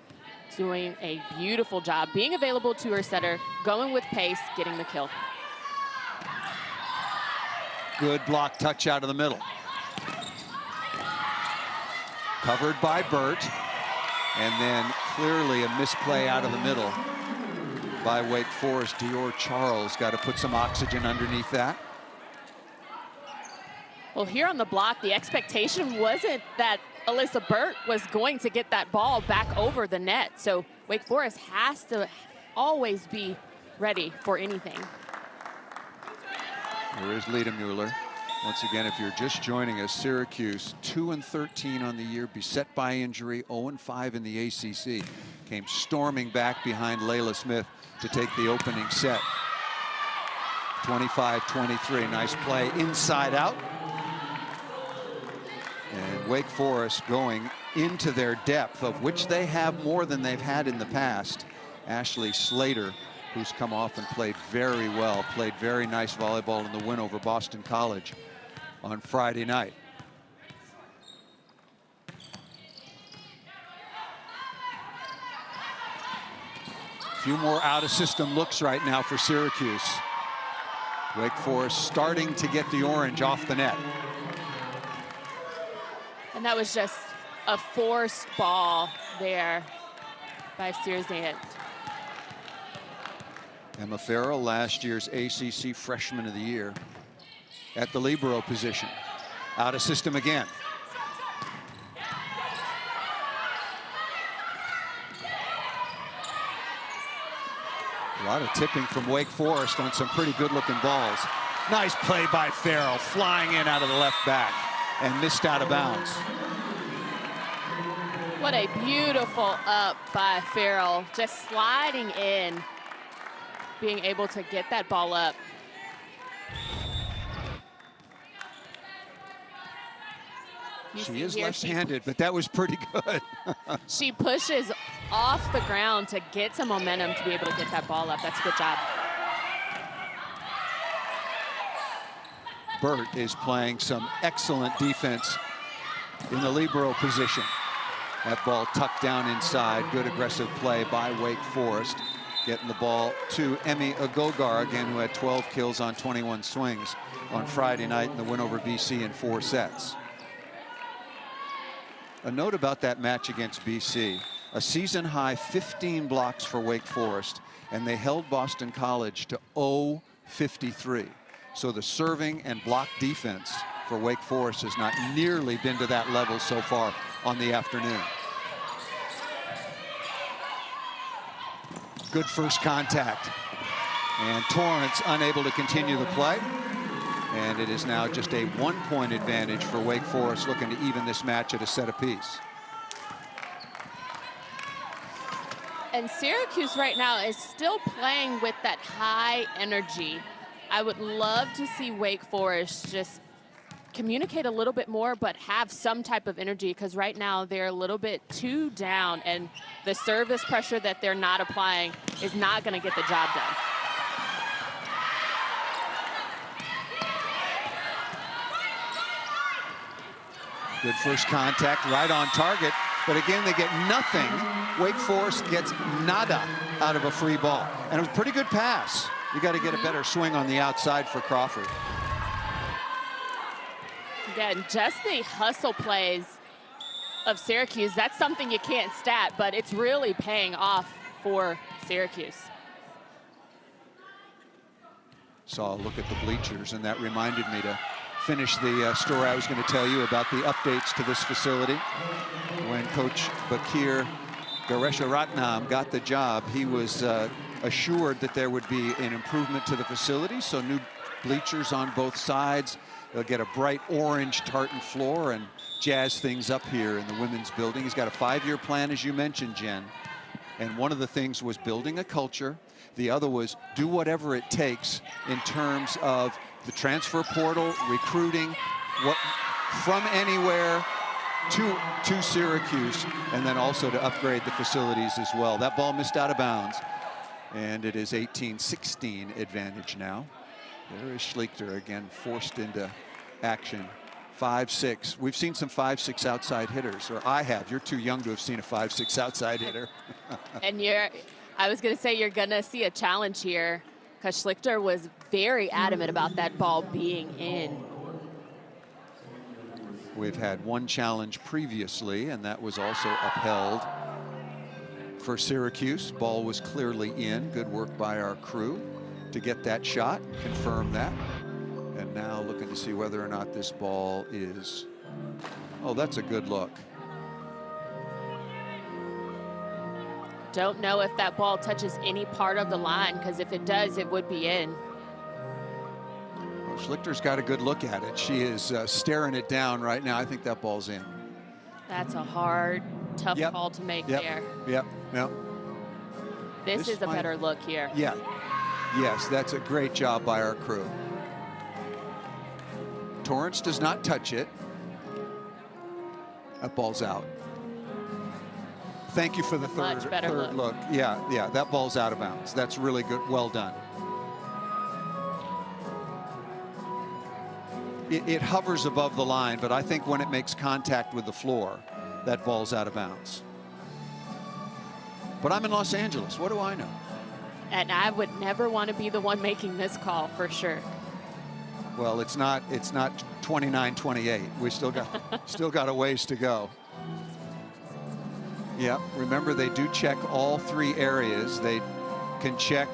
doing a beautiful job, being available to her setter, going with pace, getting the kill. Good block touch out of the middle. Covered by Burt. And then clearly a misplay out of the middle by Wake Forest. Dior Charles got to put some oxygen underneath that. Well, here on the block, the expectation wasn't that Alyssa Burt was going to get that ball back over the net. So Wake Forest has to always be ready for anything. There is Lita Mueller. Once again, if you're just joining us, Syracuse 2-13 on the year, beset by injury, 0-5 in the ACC. Came storming back behind Layla Smith to take the opening set. 25-23, nice play inside out. And Wake Forest going into their depth, of which they have more than they've had in the past. Ashley Slater who's come off and played very well, played very nice volleyball in the win over Boston College on Friday night. A few more out-of-system looks right now for Syracuse. Wake Forest starting to get the orange off the net. And that was just a forced ball there by Syracuse. Emma Farrell, last year's ACC Freshman of the Year, at the libero position. Out of system again. A lot of tipping from Wake Forest on some pretty good-looking balls. Nice play by Farrell, flying in out of the left back and missed out of bounds. What a beautiful up by Farrell, just sliding in, being able to get that ball up. She is left-handed, but that was pretty good. She pushes off the ground to get some momentum to be able to get that ball up. That's a good job. Burt is playing some excellent defense in the libero position. That ball tucked down inside. Good aggressive play by Wake Forest. Getting the ball to Emmy Agogar, again, who had 12 kills on 21 swings on Friday night in the win over BC in 4 sets. A note about that match against BC, a season high 15 blocks for Wake Forest, and they held Boston College to 0-53. So the serving and block defense for Wake Forest has not nearly been to that level so far on the afternoon. Good first contact. And Torrance unable to continue the play. And it is now just a 1-point advantage for Wake Forest, looking to even this match at a set apiece. And Syracuse right now is still playing with that high energy. I would love to see Wake Forest just communicate a little bit more, but have some type of energy, because right now they're a little bit too down, and the service pressure that they're not applying is not going to get the job done. Good first contact, right on target. But again, they get nothing. Wake Forest gets nada out of a free ball. And it was a pretty good pass. You got to get a better swing on the outside for Crawford. Again, just the hustle plays of Syracuse, that's something you can't stat, but it's really paying off for Syracuse. Saw a look at the bleachers, and that reminded me to finish the story I was going to tell you about the updates to this facility. When Coach Bakir Garesharatnam got the job, he was assured that there would be an improvement to the facility, so new bleachers on both sides. They'll get a bright orange tartan floor and jazz things up here in the women's building. He's got a 5-year plan, as you mentioned, Jen. And one of the things was building a culture. The other was do whatever it takes in terms of the transfer portal, recruiting, what from anywhere to Syracuse, and then also to upgrade the facilities as well. That ball missed out of bounds, and it is 18-16 advantage now. There is Schlichter again forced into action. 5-6. We've seen some 5-6 outside hitters, or I have. You're too young to have seen a 5-6 outside hitter. And I was going to say you're going to see a challenge here, because Schlichter was very adamant about that ball being in. We've had one challenge previously, and that was also upheld for Syracuse. Ball was clearly in. Good work by our crew to get that shot, confirm that. And now looking to see whether or not this ball is, oh, that's a good look. Don't know if that ball touches any part of the line, because if it does, it would be in. Well, Schlichter's got a good look at it. She is staring it down right now. I think that ball's in. That's a hard, tough call to make there. Yep. This is a better look here. Yeah. Yes, that's a great job by our crew. Torrance does not touch it. That ball's out. Thank you for the Much better third look. Yeah, that ball's out of bounds. That's really good. Well done. It hovers above the line, but I think when it makes contact with the floor, that ball's out of bounds. But I'm in Los Angeles. What do I know? And I would never want to be the one making this call, for sure. Well, it's not 29-28. We still got a ways to go. Yeah, remember they do check all three areas. They can check,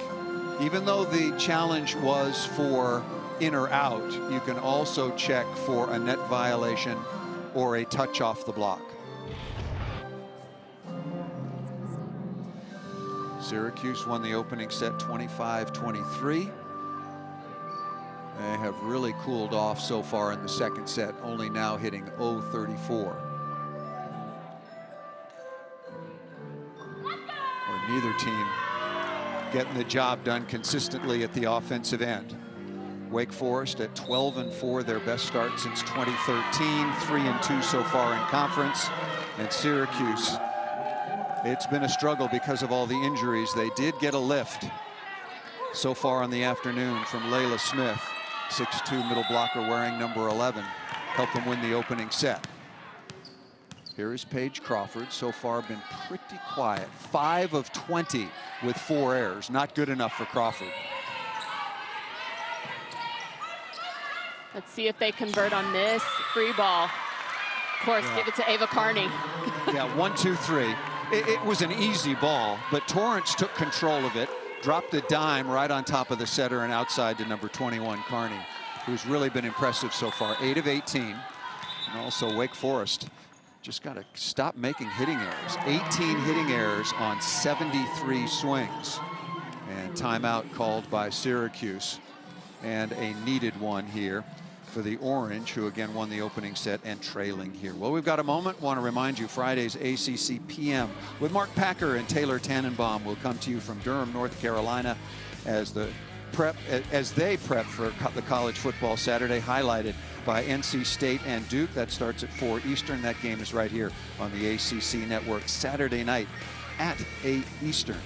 even though the challenge was for in or out, you can also check for a net violation or a touch off the block. Syracuse won the opening set 25-23. They have really cooled off so far in the second set, only now hitting 0-34. Or neither team getting the job done consistently at the offensive end. Wake Forest at 12-4, their best start since 2013, 3-2 so far in conference. And Syracuse, it's been a struggle because of all the injuries. They did get a lift so far on the afternoon from Layla Smith, 6'2" middle blocker wearing number 11, helped them win the opening set. Here is Paige Crawford, so far been pretty quiet. 5 of 20 with 4 errors, not good enough for Crawford. Let's see if they convert on this free ball. Of course, give it to Ava Carney. Yeah, 1, 2, 3. It was an easy ball, but Torrance took control of it, dropped a dime right on top of the setter and outside to number 21, Carney, who's really been impressive so far. 8 of 18. And also Wake Forest just got to stop making hitting errors. 18 hitting errors on 73 swings. And timeout called by Syracuse. And a needed one here for the Orange, who again won the opening set and trailing here. Well, we've got a moment. Want to remind you, Friday's ACC PM with Mark Packer and Taylor Tannenbaum will come to you from Durham, North Carolina, as they prep for the college football Saturday, highlighted by NC State and Duke. That starts at 4 Eastern. That game is right here on the ACC network Saturday night at 8 Eastern.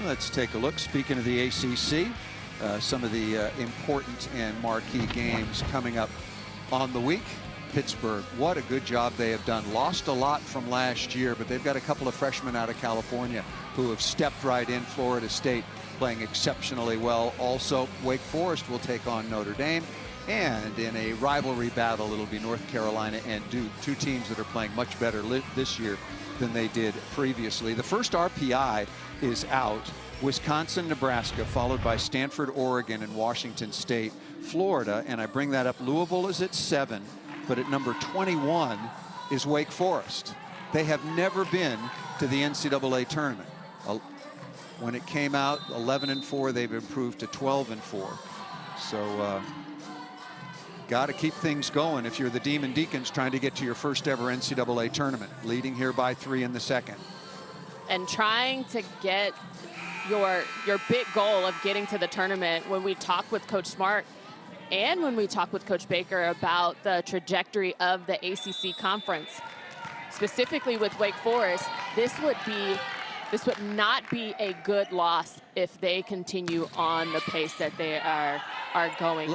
Let's take a look. Speaking of the ACC, some of the important and marquee games coming up on the week. Pittsburgh, what a good job they have done. Lost a lot from last year, but they've got a couple of freshmen out of California who have stepped right in. Florida State playing exceptionally well. Also, Wake Forest will take on Notre Dame. And in a rivalry battle, it'll be North Carolina and Duke, two teams that are playing much better this year than they did previously. The first RPI is out. Wisconsin, Nebraska, followed by Stanford, Oregon, and Washington State. Florida, and I bring that up, Louisville is at 7, but at number 21 is Wake Forest. They have never been to the NCAA tournament. When it came out, 11-4, they've improved to 12-4. So got to keep things going if you're the Demon Deacons trying to get to your first ever NCAA tournament, leading here by 3 in the second. And trying to get your big goal of getting to the tournament. When we talk with Coach Smart and when we talk with Coach Baker about the trajectory of the ACC conference, specifically with Wake Forest, this would not be a good loss if they continue on the pace that they are going.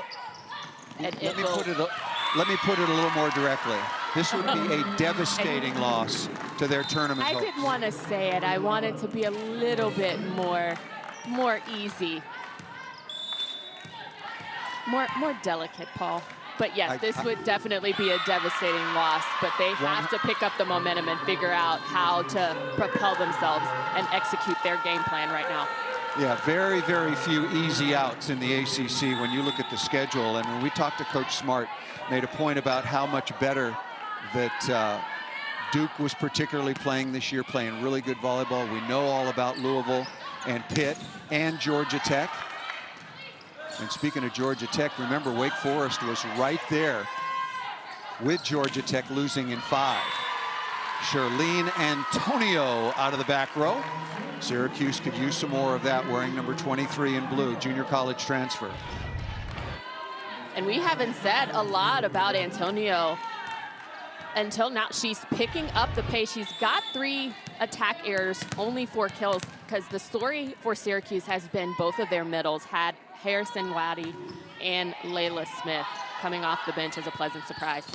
Let me put it a little more directly. This would be a devastating loss to their tournament hopes. I didn't want to say it. I wanted to be a little bit more easy, more delicate, Paul. But yes, this would definitely be a devastating loss. But they have to pick up the momentum and figure out how to propel themselves and execute their game plan right now. Yeah, very, very few easy outs in the ACC when you look at the schedule. And when we talked to Coach Smart, made a point about how much better that Duke was particularly playing this year, playing really good volleyball. We know all about Louisville and Pitt and Georgia Tech. And speaking of Georgia Tech, remember Wake Forest was right there with Georgia Tech, losing in 5. Charlene Antonio out of the back row. Syracuse could use some more of that, wearing number 23 in blue, junior college transfer. And we haven't said a lot about Antonio until now, she's picking up the pace. She's got 3 attack errors, only 4 kills, because the story for Syracuse has been both of their middles had Harrison Waddy and Layla Smith coming off the bench as a pleasant surprise.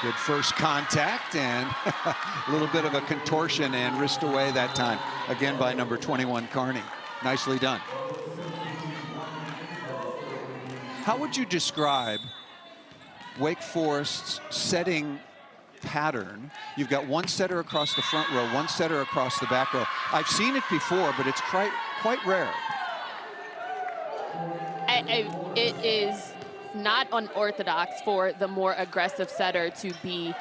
Good first contact, and a little bit of a contortion and wrist away that time, again by number 21, Carney. Nicely done. How would you describe Wake Forest's setting pattern? You've got one setter across the front row, one setter across the back row. I've seen it before, but it's quite rare. It is not unorthodox for the more aggressive setter to be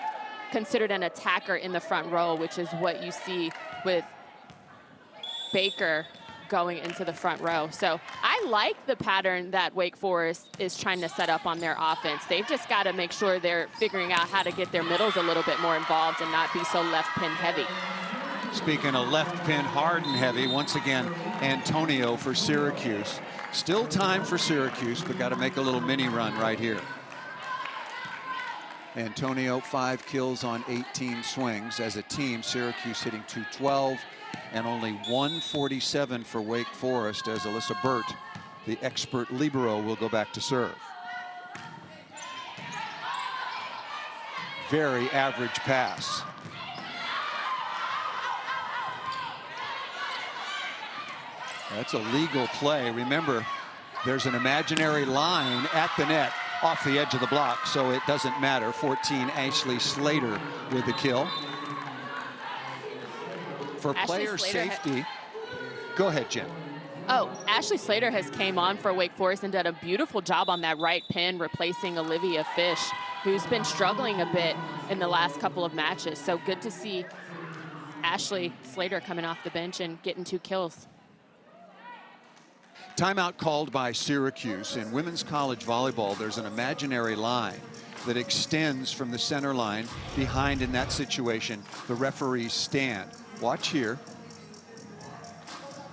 considered an attacker in the front row, which is what you see with Baker going into the front row. So I like the pattern that Wake Forest is trying to set up on their offense. They've just got to make sure they're figuring out how to get their middles a little bit more involved and not be so left pin heavy. Speaking of left pin hard and heavy, once again, Antonio for Syracuse. Still time for Syracuse, but got to make a little mini run right here. Antonio, 5 kills on 18 swings. As a team, Syracuse hitting .212 and only 147 for Wake Forest, as Alyssa Burt, the expert libero, will go back to serve. Very average pass. That's a legal play. Remember, there's an imaginary line at the net off the edge of the block, so it doesn't matter. 14, Ashley Slater with the kill. For player safety, go ahead, Jen. Oh, Ashley Slater has came on for Wake Forest and did a beautiful job on that right pin, replacing Olivia Fish, who's been struggling a bit in the last couple of matches. So good to see Ashley Slater coming off the bench and getting 2 kills. Timeout called by Syracuse. In women's college volleyball, there's an imaginary line that extends from the center line. Behind, in that situation, the referees stand. Watch here.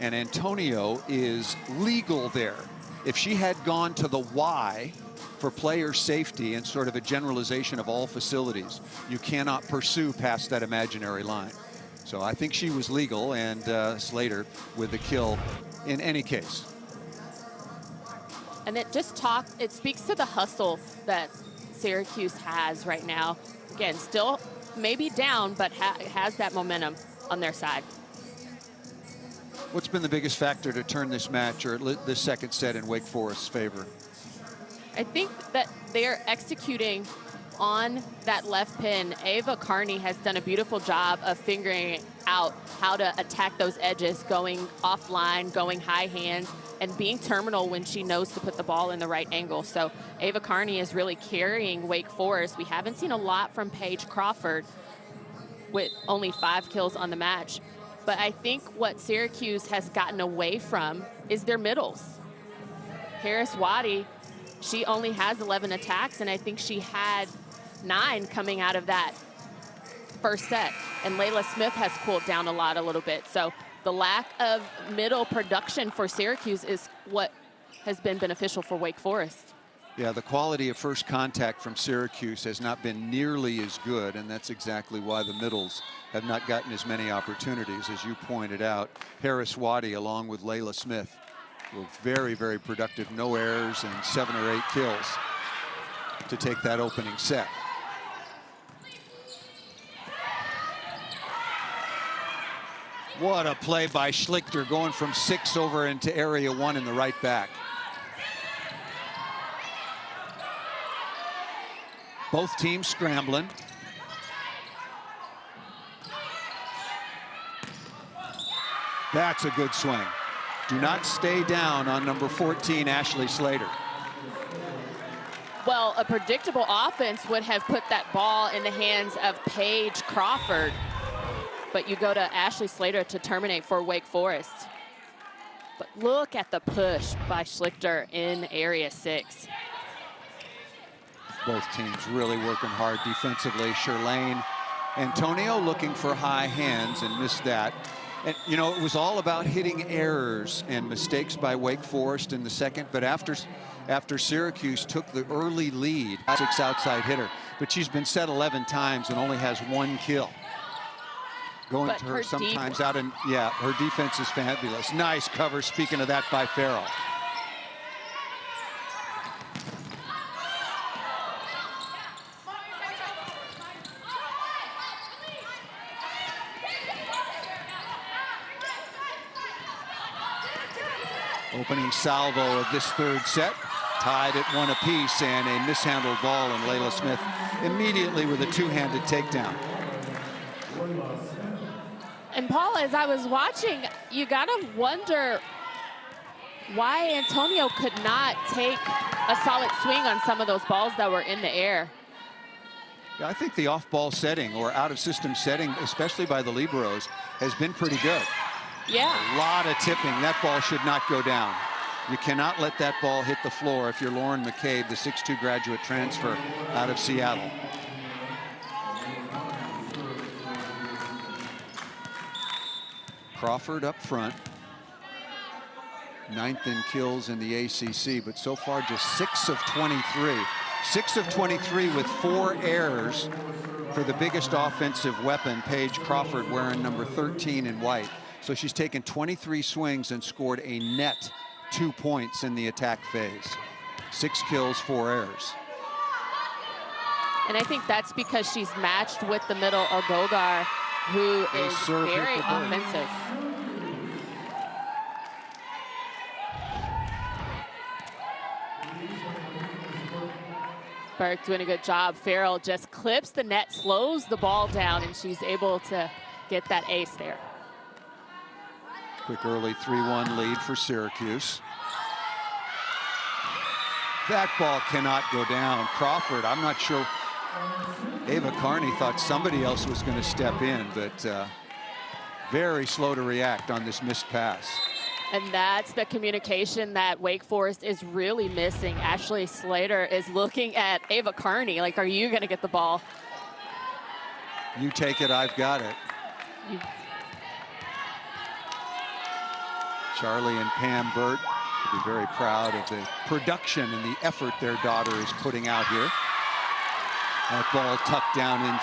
And Antonio is legal there. If she had gone to the Y for player safety and sort of a generalization of all facilities, you cannot pursue past that imaginary line. So I think she was legal, and Slater with the kill in any case. And it speaks to the hustle that Syracuse has right now. Again, still maybe down, but has that momentum on their side. What's been the biggest factor to turn this match, or this second set, in Wake Forest's favor? I think that they're executing on that left pin. Ava Carney has done a beautiful job of figuring out how to attack those edges, going offline, going high hands, and being terminal when she knows to put the ball in the right angle. So Ava Carney is really carrying Wake Forest. We haven't seen a lot from Paige Crawford with only 5 kills on the match. But I think what Syracuse has gotten away from is their middles. Harris Waddy, she only has 11 attacks, and I think she had 9 coming out of that first set. And Layla Smith has cooled down a little bit. So the lack of middle production for Syracuse is what has been beneficial for Wake Forest. Yeah, the quality of first contact from Syracuse has not been nearly as good, and that's exactly why the middles have not gotten as many opportunities, as you pointed out. Harris Waddy, along with Layla Smith, were very, very productive. No errors and 7 or 8 kills to take that opening set. What a play by Schlichter, going from 6 over into area 1 in the right back. Both teams scrambling. That's a good swing. Do not stay down on number 14, Ashley Slater. Well, a predictable offense would have put that ball in the hands of Paige Crawford, but you go to Ashley Slater to terminate for Wake Forest. But look at the push by Schlichter in area 6. Both teams really working hard defensively. Sherlane Antonio looking for high hands and missed that. And, you know, it was all about hitting errors and mistakes by Wake Forest in the second. But after Syracuse took the early lead, 6 outside hitter. But she's been set 11 times and only has 1 kill. Going But to her her sometimes out, and yeah, her defense is fabulous. Nice cover, speaking of that, by Farrell. Opening salvo of this third set, tied at 1 apiece, and a mishandled ball, and Layla Smith immediately with a two-handed takedown. And Paul, as I was watching, you gotta wonder why Antonio could not take a solid swing on some of those balls that were in the air. Yeah, I think the off-ball setting or out-of-system setting, especially by the liberos, has been pretty good. Yeah. A lot of tipping. That ball should not go down. You cannot let that ball hit the floor if you're Lauren McCabe, the 6'2" graduate transfer out of Seattle. Crawford up front. 9th in kills in the ACC, but so far just 6 of 23. 6 of 23 with 4 errors for the biggest offensive weapon, Paige Crawford, wearing number 13 in white. So she's taken 23 swings and scored a net 2 points in the attack phase. 6 kills, 4 errors. And I think that's because she's matched with the middle Ogogar, who is very offensive. Burke doing a good job. Farrell just clips the net, slows the ball down, and she's able to get that ace there. Quick early 3-1 lead for Syracuse. That ball cannot go down. Crawford, I'm not sure. Ava Carney thought somebody else was going to step in, but very slow to react on this missed pass. And that's the communication that Wake Forest is really missing. Ashley Slater is looking at Ava Carney like, are you going to get the ball? You take it, I've got it. Charlie and Pam Burt will be very proud of the production and the effort their daughter is putting out here. That ball tucked down in.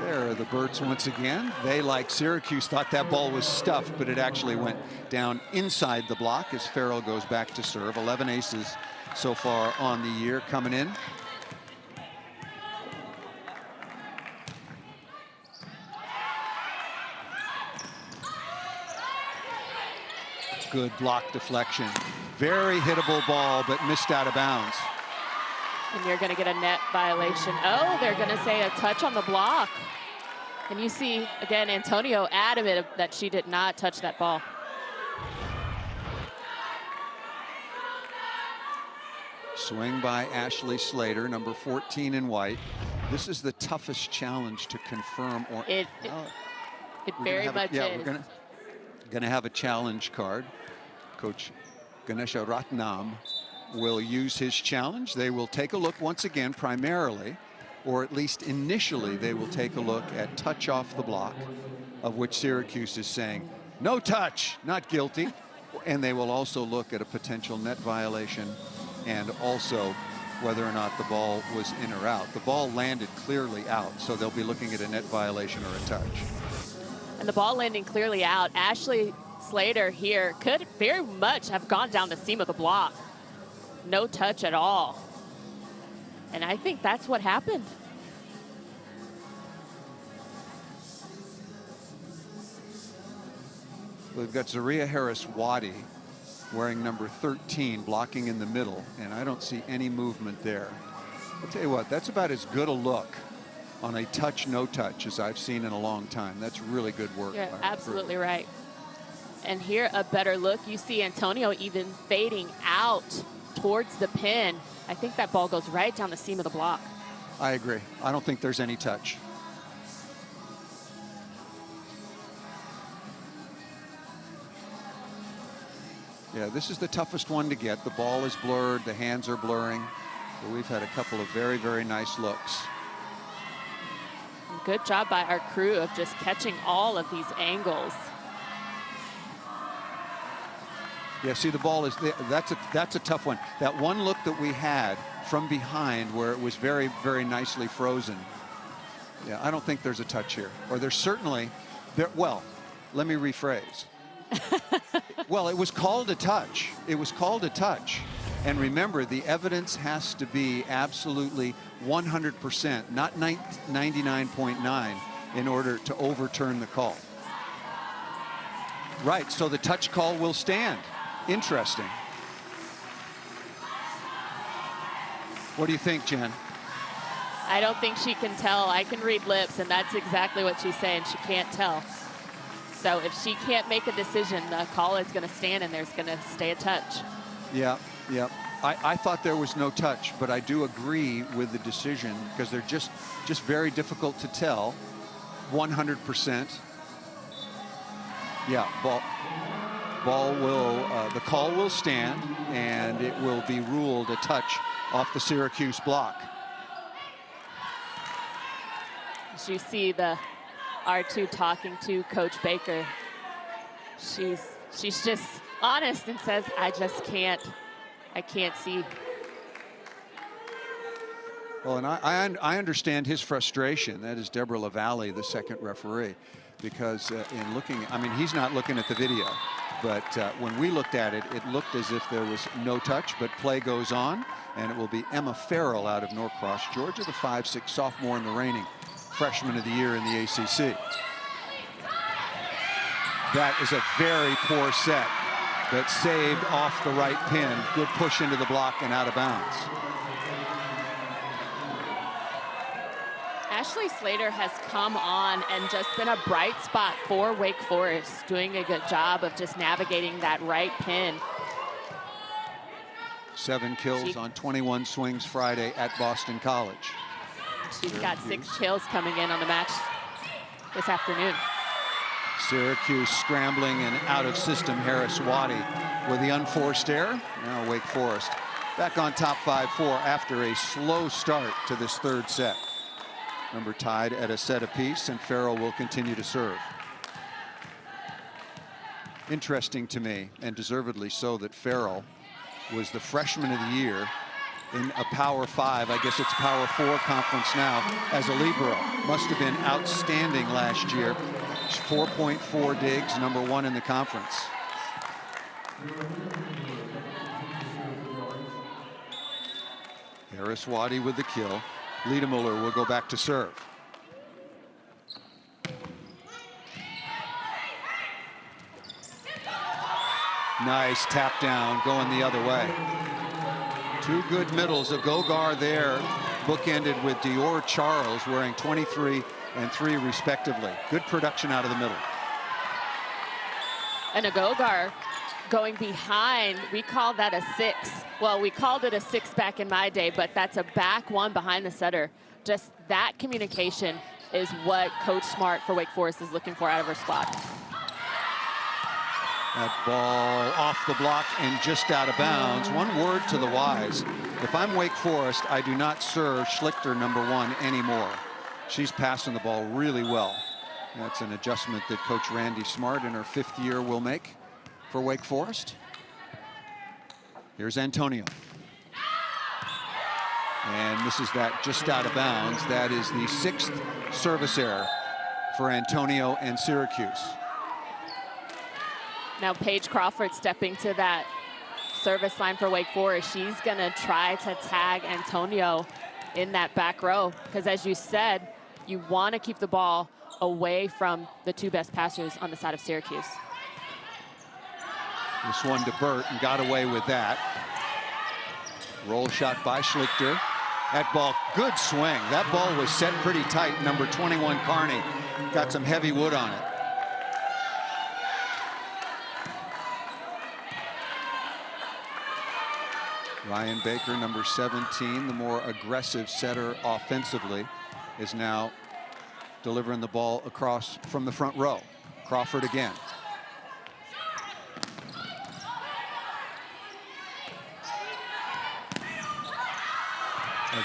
There are the Burts once again. They, like Syracuse, thought that ball was stuffed, but it actually went down inside the block as Farrell goes back to serve. 11 aces so far on the year coming in. Good block deflection. Very hittable ball, but missed out of bounds. And you're going to get a net violation. Oh, they're going to say a touch on the block. And you see, again, Antonio adamant that she did not touch that ball. Swing by Ashley Slater, number 14 in white. This is the toughest challenge to confirm. Or It very much is. We're going to have a challenge card. Coach Ganesha Ratnam will use his challenge. They will take a look once again, primarily, or at least initially, they will take a look at touch off the block, of which Syracuse is saying, no touch, not guilty. And they will also look at a potential net violation and also whether or not the ball was in or out. The ball landed clearly out, so they'll be looking at a net violation or a touch. And the ball landing clearly out. Ashley Slater here could very much have gone down the seam of the block. No touch at all. And I think that's what happened. We've got Zaria Harris-Waddy wearing number 13, blocking in the middle, and I don't see any movement there. I'll tell you what, that's about as good a look on a touch, no touch as I've seen in a long time. That's really good work. You're absolutely right. And here, a better look. You see Antonio even fading out towards the pin. I think that ball goes right down the seam of the block. I agree. I don't think there's any touch. Yeah, this is the toughest one to get. The ball is blurred, the hands are blurring. But we've had a couple of very, very nice looks. good job by our crew of just catching all of these angles. Yeah, see, the ball is, that's a tough one. That one look that we had from behind where it was very, very nicely frozen. Yeah, I don't think there's a touch here. Or there's certainly, well, let me rephrase. Well, it was called a touch. It was called a touch. And remember, the evidence has to be absolutely 100%, not 99.9 in order to overturn the call. Right, so the touch call will stand. Interesting. What do you think, Jen? I don't think she can tell. I can read lips, and that's exactly what she's saying. She can't tell. So if she can't make a decision, the call is going to stand, and there's going to stay a touch. Yeah, yeah. I thought there was no touch, but I do agree with the decision because they're just very difficult to tell. 100%. Yeah, ball will, the call will stand, and it will be ruled a touch off the Syracuse block. As you see the R2 talking to Coach Baker, she's just honest and says, I can't see. Well, and I understand his frustration. That is Deborah LaValle, the second referee, because in looking, I mean, he's not looking at the video, but when we looked at it, it looked as if there was no touch, but play goes on, and it will be Emma Farrell out of Norcross, Georgia, the 5'6" sophomore and the reigning freshman of the year in the ACC. That is a very poor set, but saved off the right pin. Good push into the block and out of bounds. Ashley Slater has come on and just been a bright spot for Wake Forest, doing a good job of just navigating that right pin. 7 kills on 21 swings Friday at Boston College. She's got 6 kills coming in on the match this afternoon. Syracuse scrambling and out of system. Harris Waddy with the unforced error. Now Wake Forest back on top 5-4 after a slow start to this third set. Number tied at a set apiece, and Farrell will continue to serve. Interesting to me, and deservedly so, that Farrell was the freshman of the year in a Power 5, I guess it's Power 4 conference now, as a libero. Must have been outstanding last year. 4.4 digs, number 1 in the conference. Harris Waddy with the kill. Liedermuller will go back to serve. Nice tap down going the other way. 2 good middles. A Gogar there, bookended with Dior Charles wearing 23 and 3 respectively. Good production out of the middle. And a Gogar going behind, we call that a 6. Well, we called it a 6 back in my day, but that's a back 1 behind the setter. Just that communication is what Coach Smart for Wake Forest is looking for out of her squad. That ball off the block and just out of bounds. One word to the wise. If I'm Wake Forest, I do not serve Schlichter number 1 anymore. She's passing the ball really well. That's an adjustment that Coach Randy Smart in her 5th year will make for Wake Forest. Here's Antonio. And misses that just out of bounds. That is the 6th service error for Antonio and Syracuse. Now Paige Crawford stepping to that service line for Wake Forest. She's gonna try to tag Antonio in that back row, because as you said, you want to keep the ball away from the 2 best passers on the side of Syracuse. This one to Burt and got away with that. Roll shot by Schlichter. That ball, good swing. That ball was set pretty tight. Number 21, Carney, got some heavy wood on it. Ryan Baker, number 17, the more aggressive setter offensively, is now delivering the ball across from the front row. Crawford again.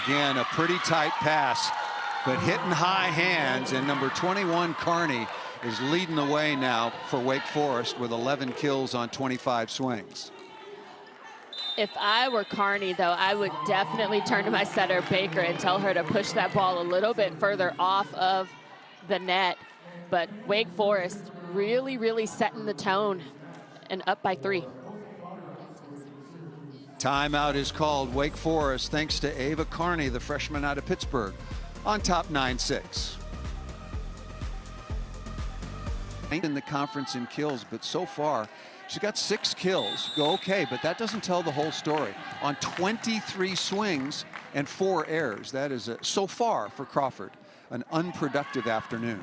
Again, a pretty tight pass but hitting high hands, and number 21 Carney is leading the way now for Wake Forest with 11 kills on 25 swings. If I were Carney, though, I would definitely turn to my setter, Baker, and tell her to push that ball a little bit further off of the net. But Wake Forest really, really setting the tone and up by 3. Timeout is called. Wake Forest, thanks to Ava Carney, the freshman out of Pittsburgh, on top 9-6. In the conference in kills, but so far she's got 6 kills. Go okay, but that doesn't tell the whole story. On 23 swings and 4 errors. That is so far for Crawford an unproductive afternoon.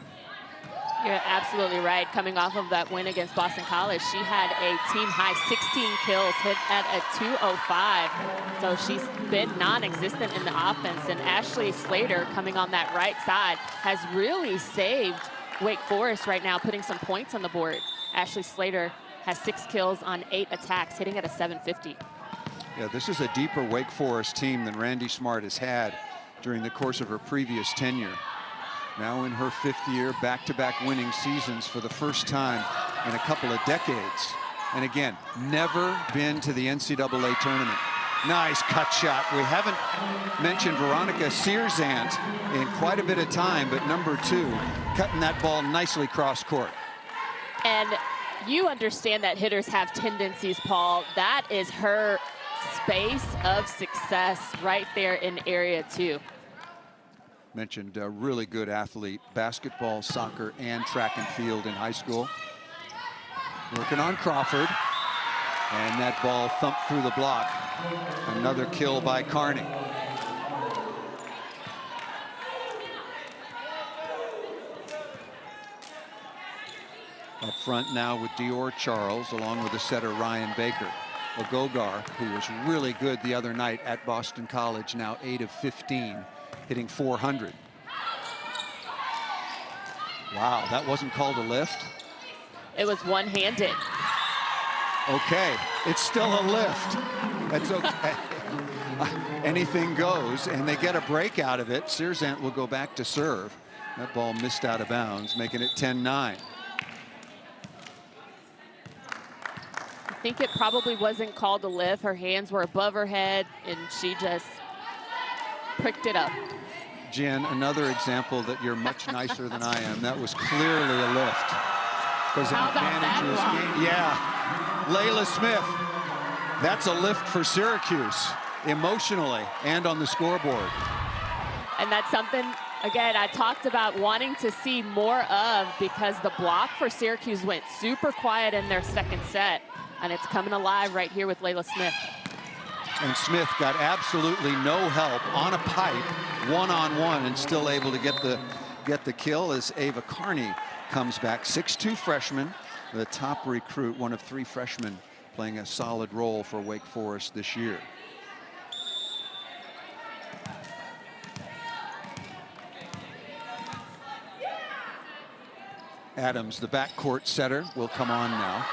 You're absolutely right. Coming off of that win against Boston College, she had a team high 16 kills, hit at a 205. So she's been non-existent in the offense. And Ashley Slater, coming on that right side, has really saved Wake Forest right now, putting some points on the board. Ashley Slater has 6 kills on 8 attacks, hitting at a 750. Yeah, this is a deeper Wake Forest team than Randy Smart has had during the course of her previous tenure. Now in her 5th year, back-to-back winning seasons for the first time in a couple of decades. And again, never been to the NCAA tournament. Nice cut shot. We haven't mentioned Veronica Searzant in quite a bit of time, but number 2 cutting that ball nicely cross court. And you understand that hitters have tendencies, Paul. That is her space of success right there in area 2. Mentioned a really good athlete, basketball, soccer, and track and field in high school. Working on Crawford, and that ball thumped through the block. Another kill by Carney. Up front now with Dior Charles, along with the setter Ryan Baker. Ogogar, who was really good the other night at Boston College, now 8 of 15. Hitting 400. Wow, that wasn't called a lift. It was one-handed. Okay, it's still a lift. That's okay. Anything goes, and they get a break out of it. Searzant will go back to serve. That ball missed out of bounds, making it 10-9. I think it probably wasn't called a lift. Her hands were above her head, and she just pricked it up. Jen, another example that you're much nicer than I am. That was clearly a lift. Because an advantage was gained. Yeah, Layla Smith. That's a lift for Syracuse, emotionally and on the scoreboard. And that's something, again, I talked about wanting to see more of, because the block for Syracuse went super quiet in their second set, and it's coming alive right here with Layla Smith. And Smith got absolutely no help on a pipe, one-on-one, and still able to get the kill as Ava Carney comes back. 6'2" freshman, the top recruit, one of 3 freshmen playing a solid role for Wake Forest this year. Adams, the backcourt setter, will come on now.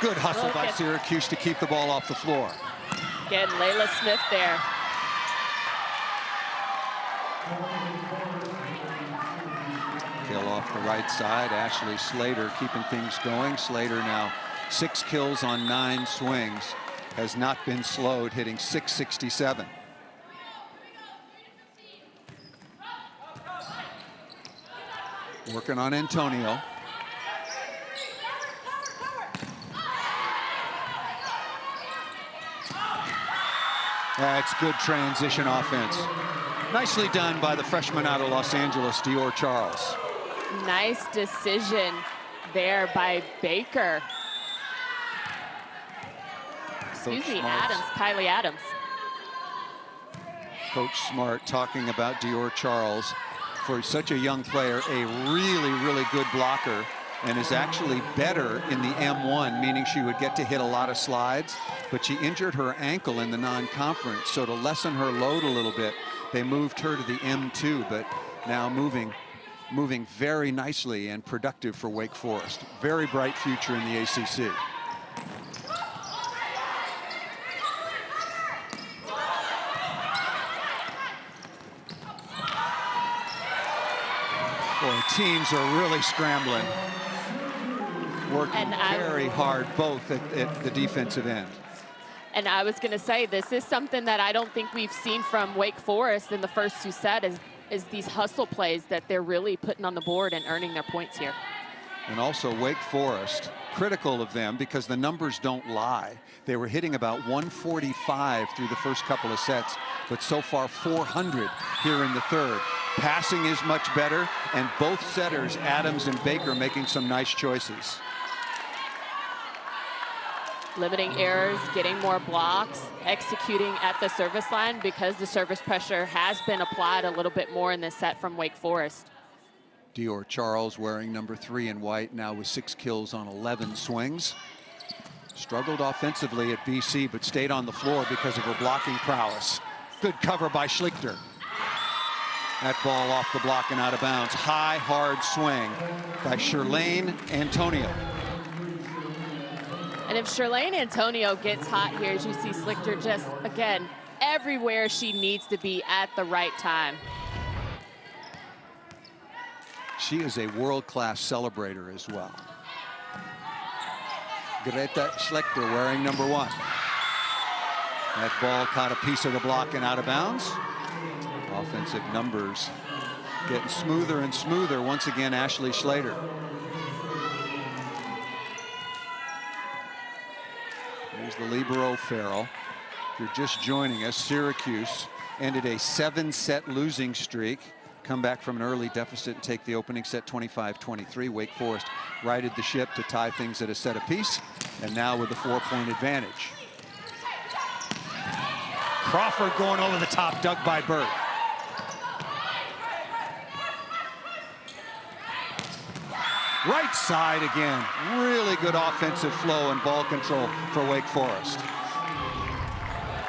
Good hustle by Syracuse to keep the ball off the floor. Again, Layla Smith there. Kill off the right side. Ashley Slater keeping things going. Slater now 6 kills on 9 swings. Has not been slowed, hitting .667. Working on Antonio. That's good transition offense. Nicely done by the freshman out of Los Angeles, Dior Charles. Nice decision there by Baker. Excuse me, Adams, Kylie Adams. Coach Smart talking about Dior Charles, for such a young player, a really, really good blocker, and is actually better in the M1, meaning she would get to hit a lot of slides, but she injured her ankle in the non-conference, so to lessen her load a little bit, they moved her to the M2, but now moving very nicely and productive for Wake Forest. Very bright future in the ACC. teams are really scrambling, working very hard, both at the defensive end. And I was going to say, this is something that I don't think we've seen from Wake Forest in the first 2 sets, is these hustle plays that they're really putting on the board and earning their points here. And also Wake Forest, critical of them because the numbers don't lie. They were hitting about 145 through the first couple of sets, but so far 400 here in the third. Passing is much better, and both setters, Adams and Baker, making some nice choices. Limiting errors, getting more blocks, executing at the service line because the service pressure has been applied a little bit more in this set from Wake Forest. Dior Charles wearing number 3 in white, now with 6 kills on 11 swings. Struggled offensively at BC, but stayed on the floor because of her blocking prowess. Good cover by Schlichter. That ball off the block and out of bounds. High, hard swing by Shirlane Antonio. And if Shirlane Antonio gets hot here, as you see Schlichter just, again, everywhere she needs to be at the right time. She is a world-class celebrator as well. Greta Schlichter wearing number 1. That ball caught a piece of the block and out of bounds. Offensive numbers getting smoother and smoother. Once again, Ashley Slater. Here's the libero Farrell. If you're just joining us, Syracuse ended a 7-set losing streak. Come back from an early deficit and take the opening set 25-23. Wake Forest righted the ship to tie things at a set apiece, and now with a 4-point advantage. Crawford going over the top, dug by Burt. Right side again. Really good offensive flow and ball control for Wake Forest.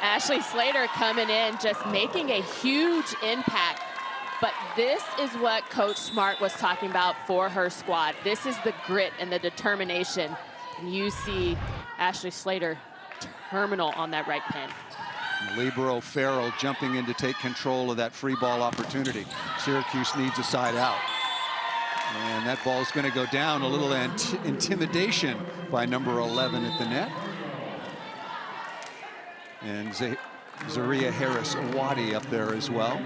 Ashley Slater coming in, just making a huge impact. But this is what Coach Smart was talking about for her squad. This is the grit and the determination. And you see Ashley Slater terminal on that right pin. Libero Farrell jumping in to take control of that free ball opportunity. Syracuse needs a side out. And that ball's going to go down. A little intimidation by number 11 at the net. And Zaria Harris-Wadi up there as well.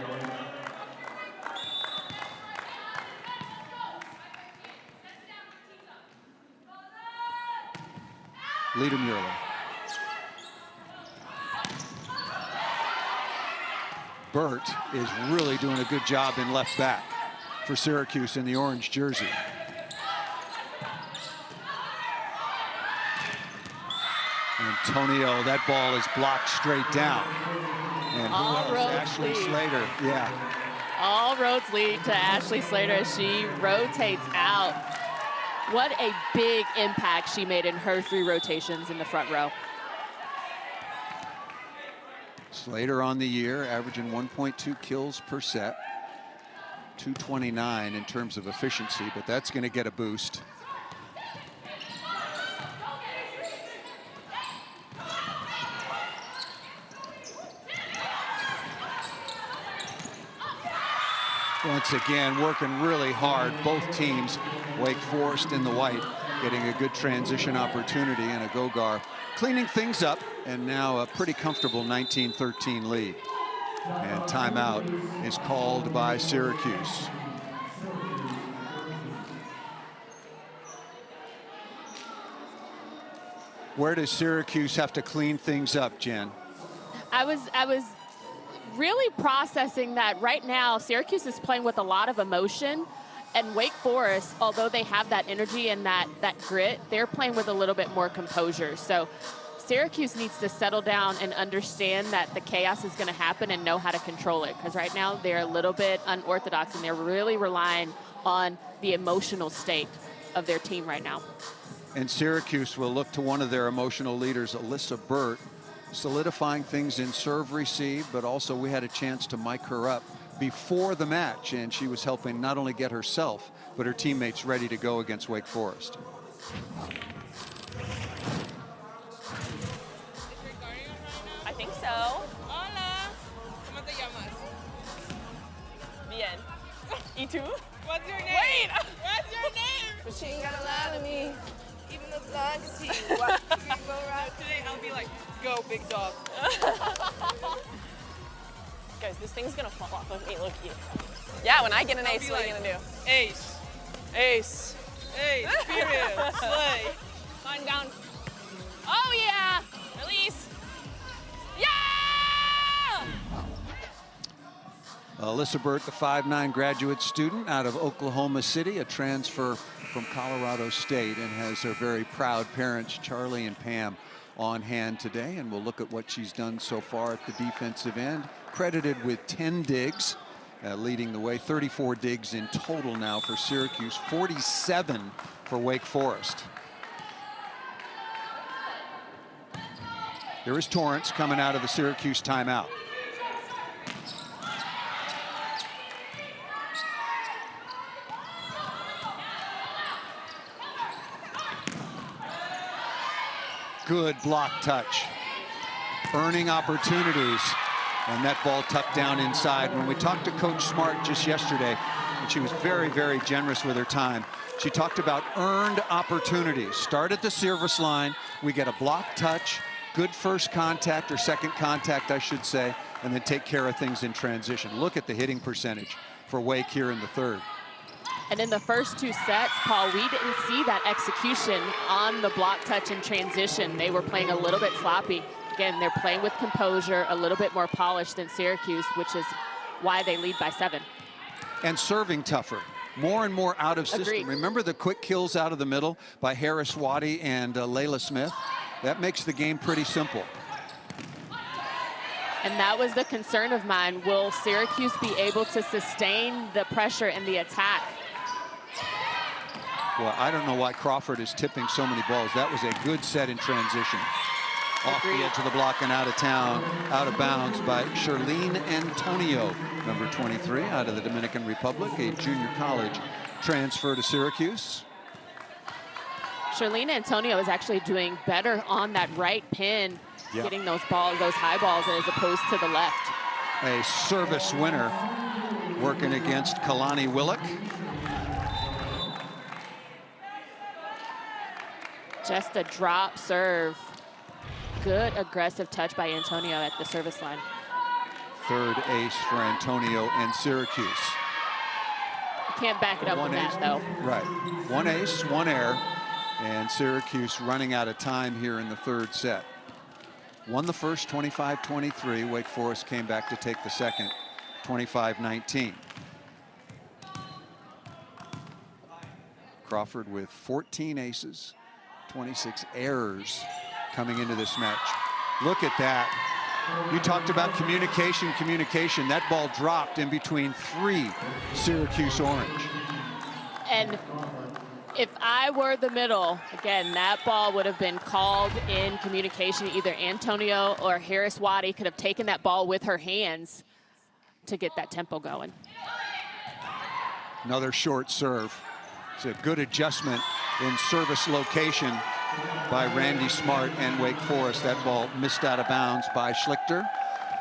Lita Mueller. Burt is really doing a good job in left back for Syracuse in the orange jersey. Antonio, that ball is blocked straight down. And all roads Ashley lead. Slater, yeah. All roads lead to Ashley Slater as she rotates out. What a big impact she made in her 3 rotations in the front row. Slater on the year, averaging 1.2 kills per set. 229 in terms of efficiency, but that's going to get a boost. Once again, working really hard. Both teams, Wake Forest in the white, getting a good transition opportunity, and a Gogar cleaning things up, and now a pretty comfortable 19-13 lead. And timeout is called by Syracuse. Where does Syracuse have to clean things up, Jen? I was really processing that right now. Syracuse is playing with a lot of emotion, and Wake Forest, although they have that energy and that grit, they're playing with a little bit more composure. So Syracuse needs to settle down and understand that the chaos is going to happen and know how to control it, because right now they're a little bit unorthodox and they're really relying on the emotional state of their team right now. And Syracuse will look to one of their emotional leaders, Alyssa Burt, solidifying things in serve receive, but also we had a chance to mic her up before the match, and she was helping not only get herself, but her teammates ready to go against Wake Forest. I think so. Hola. ¿Cómo te llamas? Bien. ¿Y tú? What's your name? Wait, see you walk rainbow route. Today I'll be like, go big dog. Guys, this thing's gonna fall off of me, look-y. Yeah, when I get an ace, what are you gonna do? Ace. Ace. Ace, period, slay. Fine down. Oh yeah! Release. Yeah! Alyssa Burt, the 5'9" graduate student out of Oklahoma City, a transfer from Colorado State, and has her very proud parents, Charlie and Pam, on hand today. And we'll look at what she's done so far at the defensive end. Credited with 10 digs, leading the way. 34 digs in total now for Syracuse, 47 for Wake Forest. There is Torrance coming out of the Syracuse timeout. Good block touch. Earning opportunities. And that ball tucked down inside. When we talked to Coach Smart just yesterday, and she was very, very generous with her time, she talked about earned opportunities. Start at the service line. We get a block touch, good first contact or second contact, I should say, and then take care of things in transition. Look at the hitting percentage for Wake here in the third. And in the first two sets, Paul, we didn't see that execution on the block touch and transition. They were playing a little bit sloppy. Again, they're playing with composure, a little bit more polished than Syracuse, which is why they lead by 7. And serving tougher, more and more out of system. Agreed. Remember the quick kills out of the middle by Harris Waddy and Layla Smith? That makes the game pretty simple. And that was the concern of mine. Will Syracuse be able to sustain the pressure and the attack? Well, I don't know why Crawford is tipping so many balls. That was a good set in transition. Off the edge of the block and out of bounds by Charlene Antonio, number 23, out of the Dominican Republic, a junior college transfer to Syracuse. Charlene Antonio is actually doing better on that right pin, getting those balls, those high balls, as opposed to the left. A service winner working against Kalani Willock. Just a drop serve. Good aggressive touch by Antonio at the service line. Third ace for Antonio and Syracuse. You can't back it up with that, though. Right. One ace, one error, and Syracuse running out of time here in the third set. Won the first 25-23. Wake Forest came back to take the second 25-19. Crawford with 14 aces, 26 errors coming into this match. Look at that. You talked about communication. That ball dropped in between 3 Syracuse Orange. And if I were the middle, again, that ball would have been called in communication. Either Antonio or Harris Waddy could have taken that ball with her hands to get that tempo going. Another short serve. It's a good adjustment in service location by Randy Smart and Wake Forest. That ball missed out of bounds by Schlichter.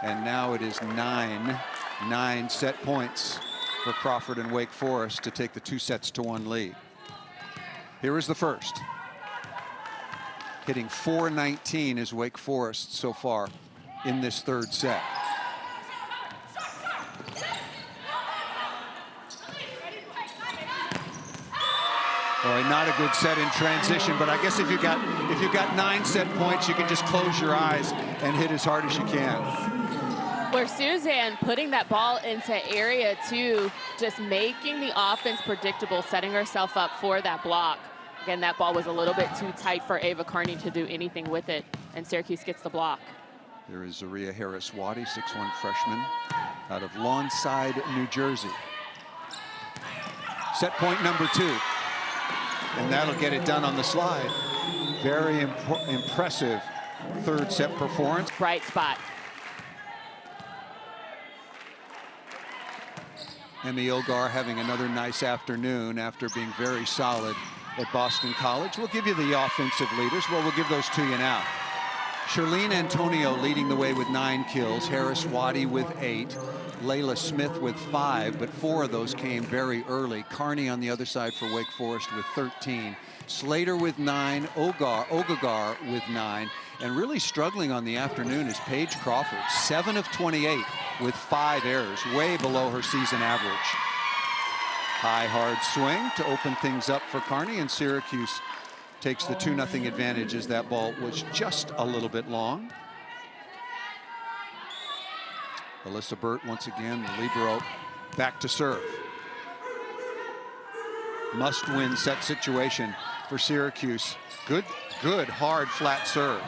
And now it is 9 set points for Crawford and Wake Forest to take the 2-1 lead. Here is the first. Hitting .419 is Wake Forest so far in this third set. Boy, not a good set in transition, but I guess if you've got 9 set points, you can just close your eyes and hit as hard as you can. Where Suzanne putting that ball into area 2, just making the offense predictable, setting herself up for that block. Again, that ball was a little bit too tight for Ava Carney to do anything with it, and Syracuse gets the block. There is Zaria Harris Waddy, 6'1" freshman out of Lawnside, New Jersey. Set point number 2. And that'll get it done on the slide. Very impressive third set performance. Bright spot. Emmy Ogar having another nice afternoon after being very solid at Boston College. We'll give you the offensive leaders. Well, we'll give those to you now. Charlene Antonio leading the way with 9 kills. Harris Waddy with 8. Layla Smith with 5, but 4 of those came very early. Carney on the other side for Wake Forest with 13. Slater with 9. Ogagar with 9. And really struggling on the afternoon is Paige Crawford, 7 of 28 with 5 errors, way below her season average. High, hard swing to open things up for Carney, and Syracuse takes the 2-0 advantage as that ball was just a little bit long. Alyssa Burt once again, the libero, back to serve. Must-win set situation for Syracuse. Good, hard, flat serve.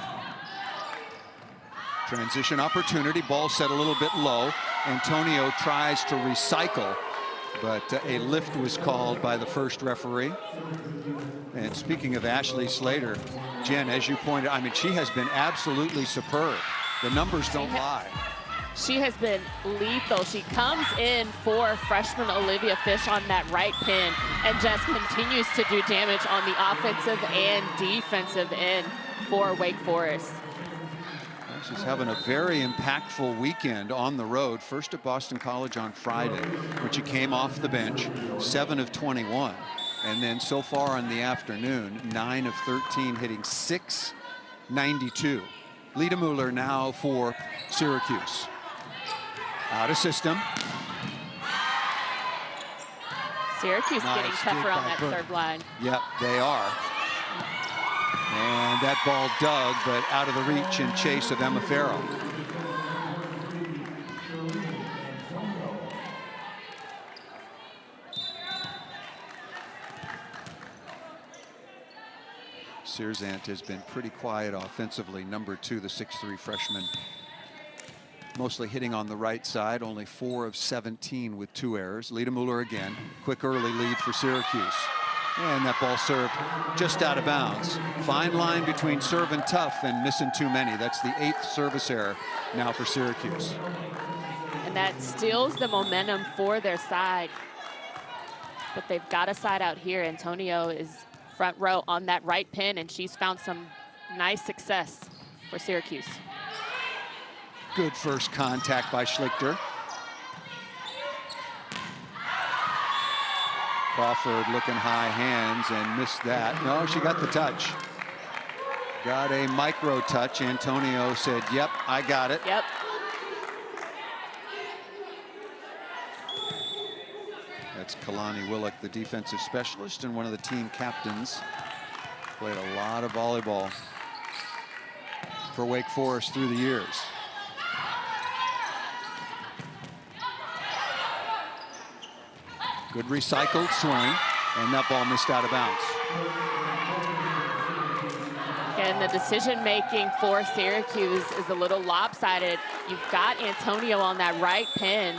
Transition opportunity, ball set a little bit low. Antonio tries to recycle, but a lift was called by the first referee. And speaking of Ashley Slater, Jen, as you pointed, I mean, she has been absolutely superb. The numbers don't lie. She has been lethal. She comes in for freshman Olivia Fish on that right pin and just continues to do damage on the offensive and defensive end for Wake Forest. She's having a very impactful weekend on the road. First at Boston College on Friday, when she came off the bench, 7 of 21. And then so far in the afternoon, 9 of 13, hitting .692. Lita Mueller now for Syracuse. Out of system. Syracuse getting tougher on that serve line. Yep, they are. And that ball dug, but out of the reach and chase of Emma Farrow. Searzant has been pretty quiet offensively. Number 2, the 6'3" freshman. Mostly hitting on the right side, only 4 of 17 with 2 errors. Lita Mueller again, quick early lead for Syracuse. And that ball served just out of bounds. Fine line between serve and tough and missing too many. That's the 8th service error now for Syracuse. And that steals the momentum for their side. But they've got a side out here. Antonio is front row on that right pin, and she's found some nice success for Syracuse. Good first contact by Schlichter. Crawford looking high hands and missed that. No, she got the touch. Got a micro touch. Antonio said, yep, I got it. Yep. That's Kalani Willock, the defensive specialist and one of the team captains. Played a lot of volleyball for Wake Forest through the years. Good recycled swing, and that ball missed out of bounds. And the decision-making for Syracuse is a little lopsided. You've got Antonio on that right pin,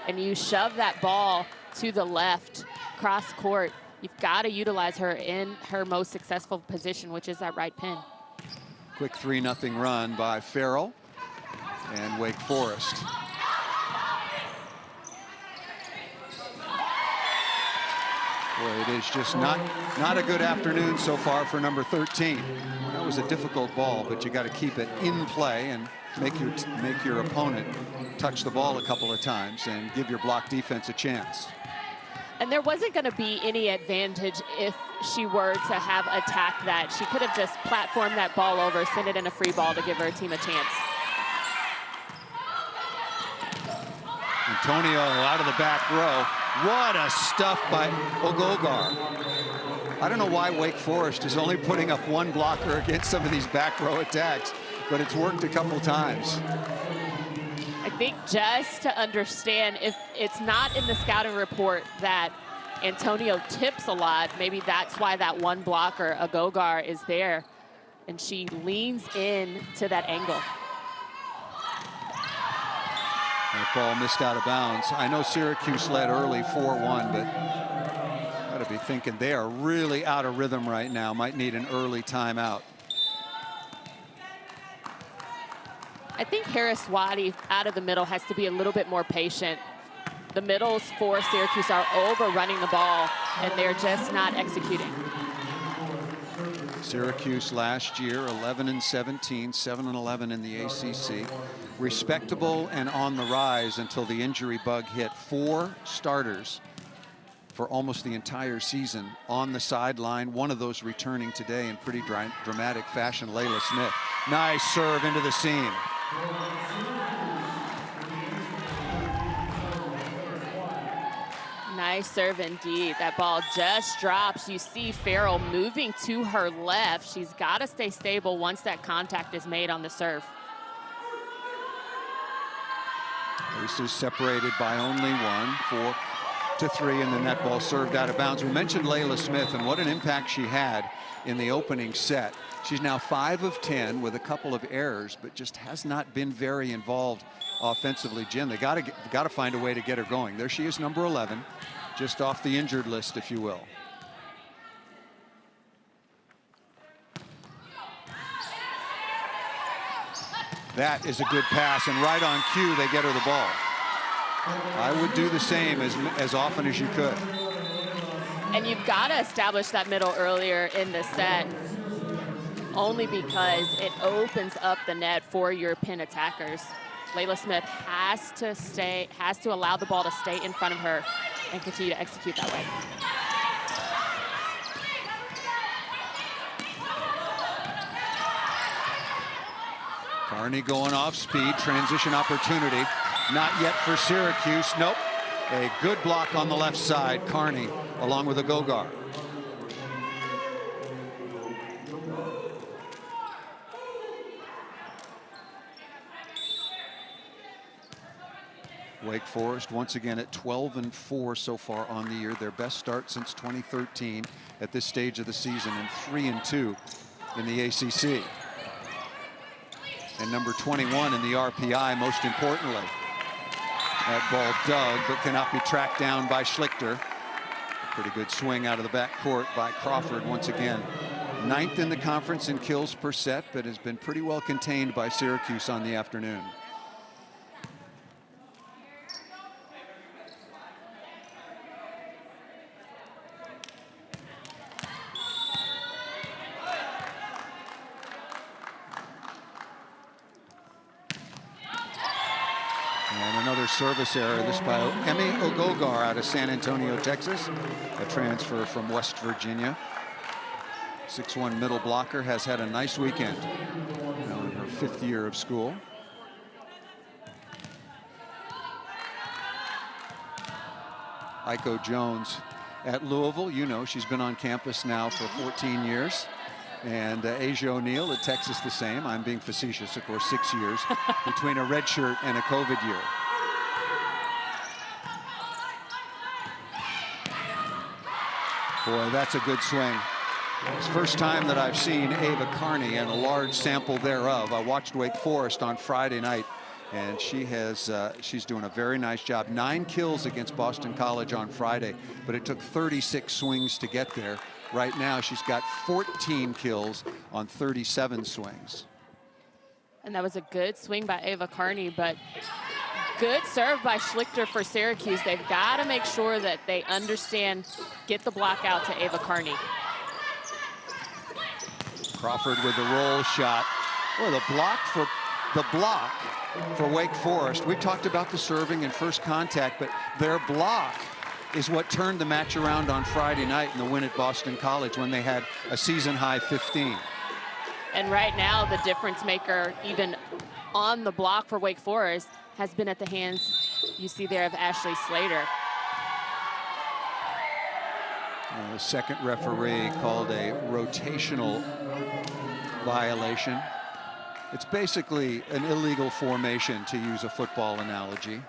and you shove that ball to the left, cross court. You've got to utilize her in her most successful position, which is that right pin. Quick 3-0 run by Farrell and Wake Forest. Boy, it is just not a good afternoon so far for number 13. That was a difficult ball, but you got to keep it in play and make your opponent touch the ball a couple of times and give your block defense a chance. And there wasn't going to be any advantage if she were to have attacked that. She could have just platformed that ball over, sent it in a free ball to give her team a chance. Antonio out of the back row. What a stuff by Ogogar. I don't know why Wake Forest is only putting up 1 blocker against some of these back row attacks, but it's worked a couple times. I think just to understand, if it's not in the scouting report that Antonio tips a lot, maybe that's why that 1 blocker, Ogogar, is there, and she leans in to that angle. That ball missed out of bounds. I know Syracuse led early 4-1, but got to be thinking they are really out of rhythm right now. Might need an early timeout. I think Harris Waddy out of the middle has to be a little bit more patient. The middles for Syracuse are overrunning the ball, and they're just not executing. Syracuse last year, 11-17, 7-11 in the ACC. Respectable and on the rise until the injury bug hit. 4 starters for almost the entire season on the sideline. One of those returning today in pretty dramatic fashion, Layla Smith. Nice serve into the seam. Nice serve indeed. That ball just drops. You see Farrell moving to her left. She's got to stay stable once that contact is made on the serve. Aces separated by only 1, 4-3, and then that ball served out of bounds. We mentioned Layla Smith and what an impact she had in the opening set. She's now 5 of 10 with a couple of errors, but just has not been very involved offensively. Jim, they got to find a way to get her going. There she is, number 11, just off the injured list, if you will. That is a good pass, and right on cue, they get her the ball. I would do the same as often as you could. And you've got to establish that middle earlier in the set, only because it opens up the net for your pin attackers. Layla Smith has to allow the ball to stay in front of her and continue to execute that way. Carney going off speed, transition opportunity. Not yet for Syracuse. Nope. A good block on the left side. Carney along with a Gogar. Wake Forest once again at 12-4 so far on the year. Their best start since 2013 at this stage of the season, and 3-2 in the ACC. And number 21 in the RPI, most importantly. That ball dug, but cannot be tracked down by Schlichter. Pretty good swing out of the backcourt by Crawford once again. 9th in the conference in kills per set, but has been pretty well contained by Syracuse on the afternoon. Service error, this by Emmy Ogogar out of San Antonio, Texas, a transfer from West Virginia. 6'1" middle blocker, has had a nice weekend now in her 5th year of school. Iko Jones at Louisville. You know, she's been on campus now for 14 years. And Asia O'Neal at Texas the same. I'm being facetious, of course, 6 years between a red shirt and a COVID year. Boy, that's a good swing. It's the first time that I've seen Ava Carney, and a large sample thereof. I watched Wake Forest on Friday night, and she's doing a very nice job. 9 kills against Boston College on Friday, but it took 36 swings to get there. Right now, she's got 14 kills on 37 swings. And that was a good swing by Ava Carney, but good serve by Schlichter for Syracuse. They've got to make sure that they understand, get the block out to Ava Carney. Crawford with the roll shot. Well, the block for Wake Forest. We've talked about the serving and first contact, but their block is what turned the match around on Friday night in the win at Boston College when they had a season-high 15. And right now, the difference maker, even on the block for Wake Forest, has been at the hands, you see there, of Ashley Slater. The second referee called a rotational violation. It's basically an illegal formation, to use a football analogy.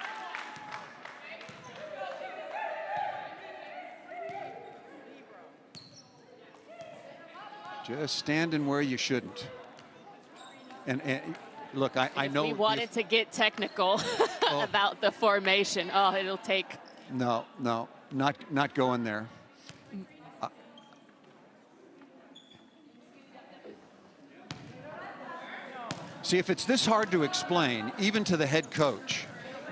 Just standing where you shouldn't. And look, I know. We wanted to get technical about the formation. Oh, it'll take. No, not going there. See, if it's this hard to explain, even to the head coach,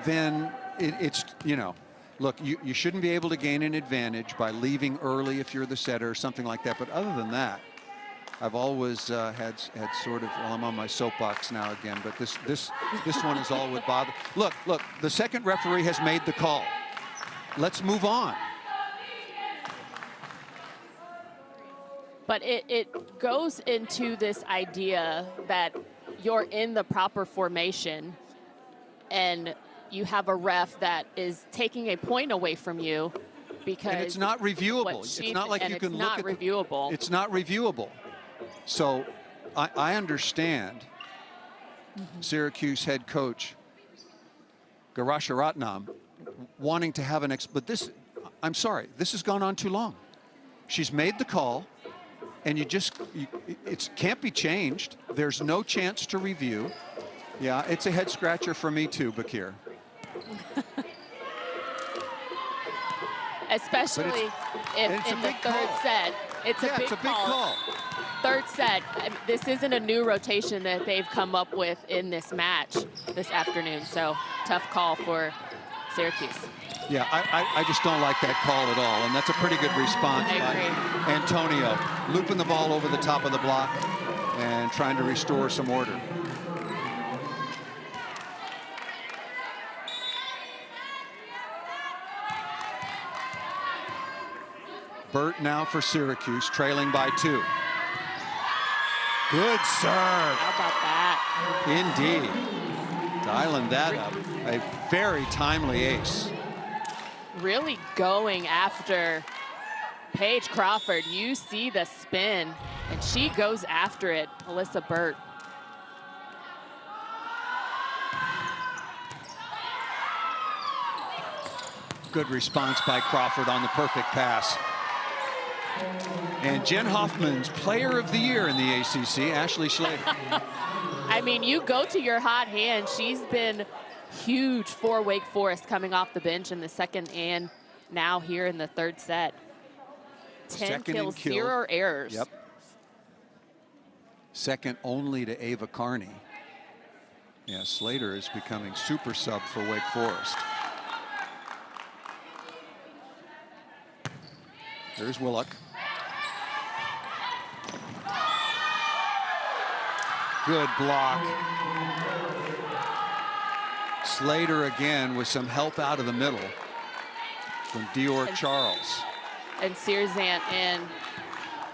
then it's, you know, look, you shouldn't be able to gain an advantage by leaving early if you're the setter or something like that. But other than that, I've always had sort of, well, I'm on my soapbox now again, but this one is all would bother. Look, the second referee has made the call. Let's move on. But it goes into this idea that you're in the proper formation and you have a ref that is taking a point away from you because and it's not reviewable. It's not like you can look at reviewable. It's not reviewable. So I understand Syracuse head coach Garasharatnam wanting to have but this, I'm sorry, this has gone on too long. She's made the call, and it can't be changed. There's no chance to review. Yeah, it's a head scratcher for me too, Bakir. Especially if in the third set, it's a big call. Third set, this isn't a new rotation that they've come up with in this match this afternoon. So tough call for Syracuse. Yeah, I just don't like that call at all. And that's a pretty good response by Antonio. Looping the ball over the top of the block and trying to restore some order. Burt now for Syracuse, trailing by 2. Good serve. How about that? Indeed. Dialing that up. A very timely ace. Really going after Paige Crawford. You see the spin, and she goes after it, Alyssa Burt. Good response by Crawford on the perfect pass. And Jen Hoffman's Player of the Year in the ACC, Ashley Schlater. I mean, you go to your hot hand. She's been huge for Wake Forest coming off the bench in the second and now here in the third set. 10 kills, 0 errors. Yep. Second only to Ava Carney. Yeah, Schlater is becoming super sub for Wake Forest. There's Willock. Good block. Schlater again with some help out of the middle from Dior Charles. And Searzant and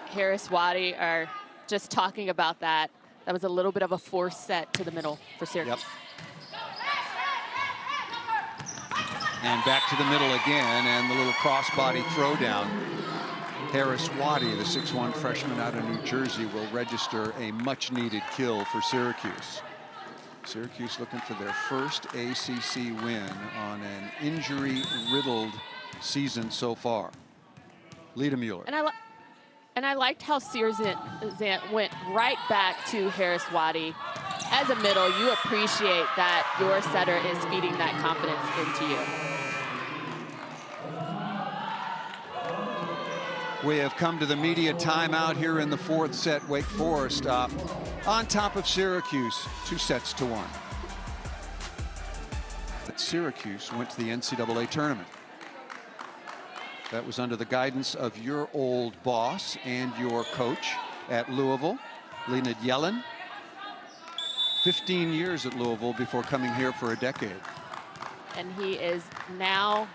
Harris Waddy are just talking about that. That was a little bit of a forced set to the middle for Syracuse. Yep. And back to the middle again, and the little crossbody throwdown. Harris Waddy, the 6'1" freshman out of New Jersey, will register a much-needed kill for Syracuse. Syracuse looking for their first ACC win on an injury-riddled season so far. Lita Mueller. And I liked how Searzant went right back to Harris Waddy. As a middle, you appreciate that your setter is feeding that confidence into you. We have come to the media timeout here in the fourth set. Wake Forest on top of Syracuse, 2-1. But Syracuse went to the NCAA tournament. That was under the guidance of your old boss and your coach at Louisville, Leonid Yellen. 15 years at Louisville before coming here for a decade. And he is now,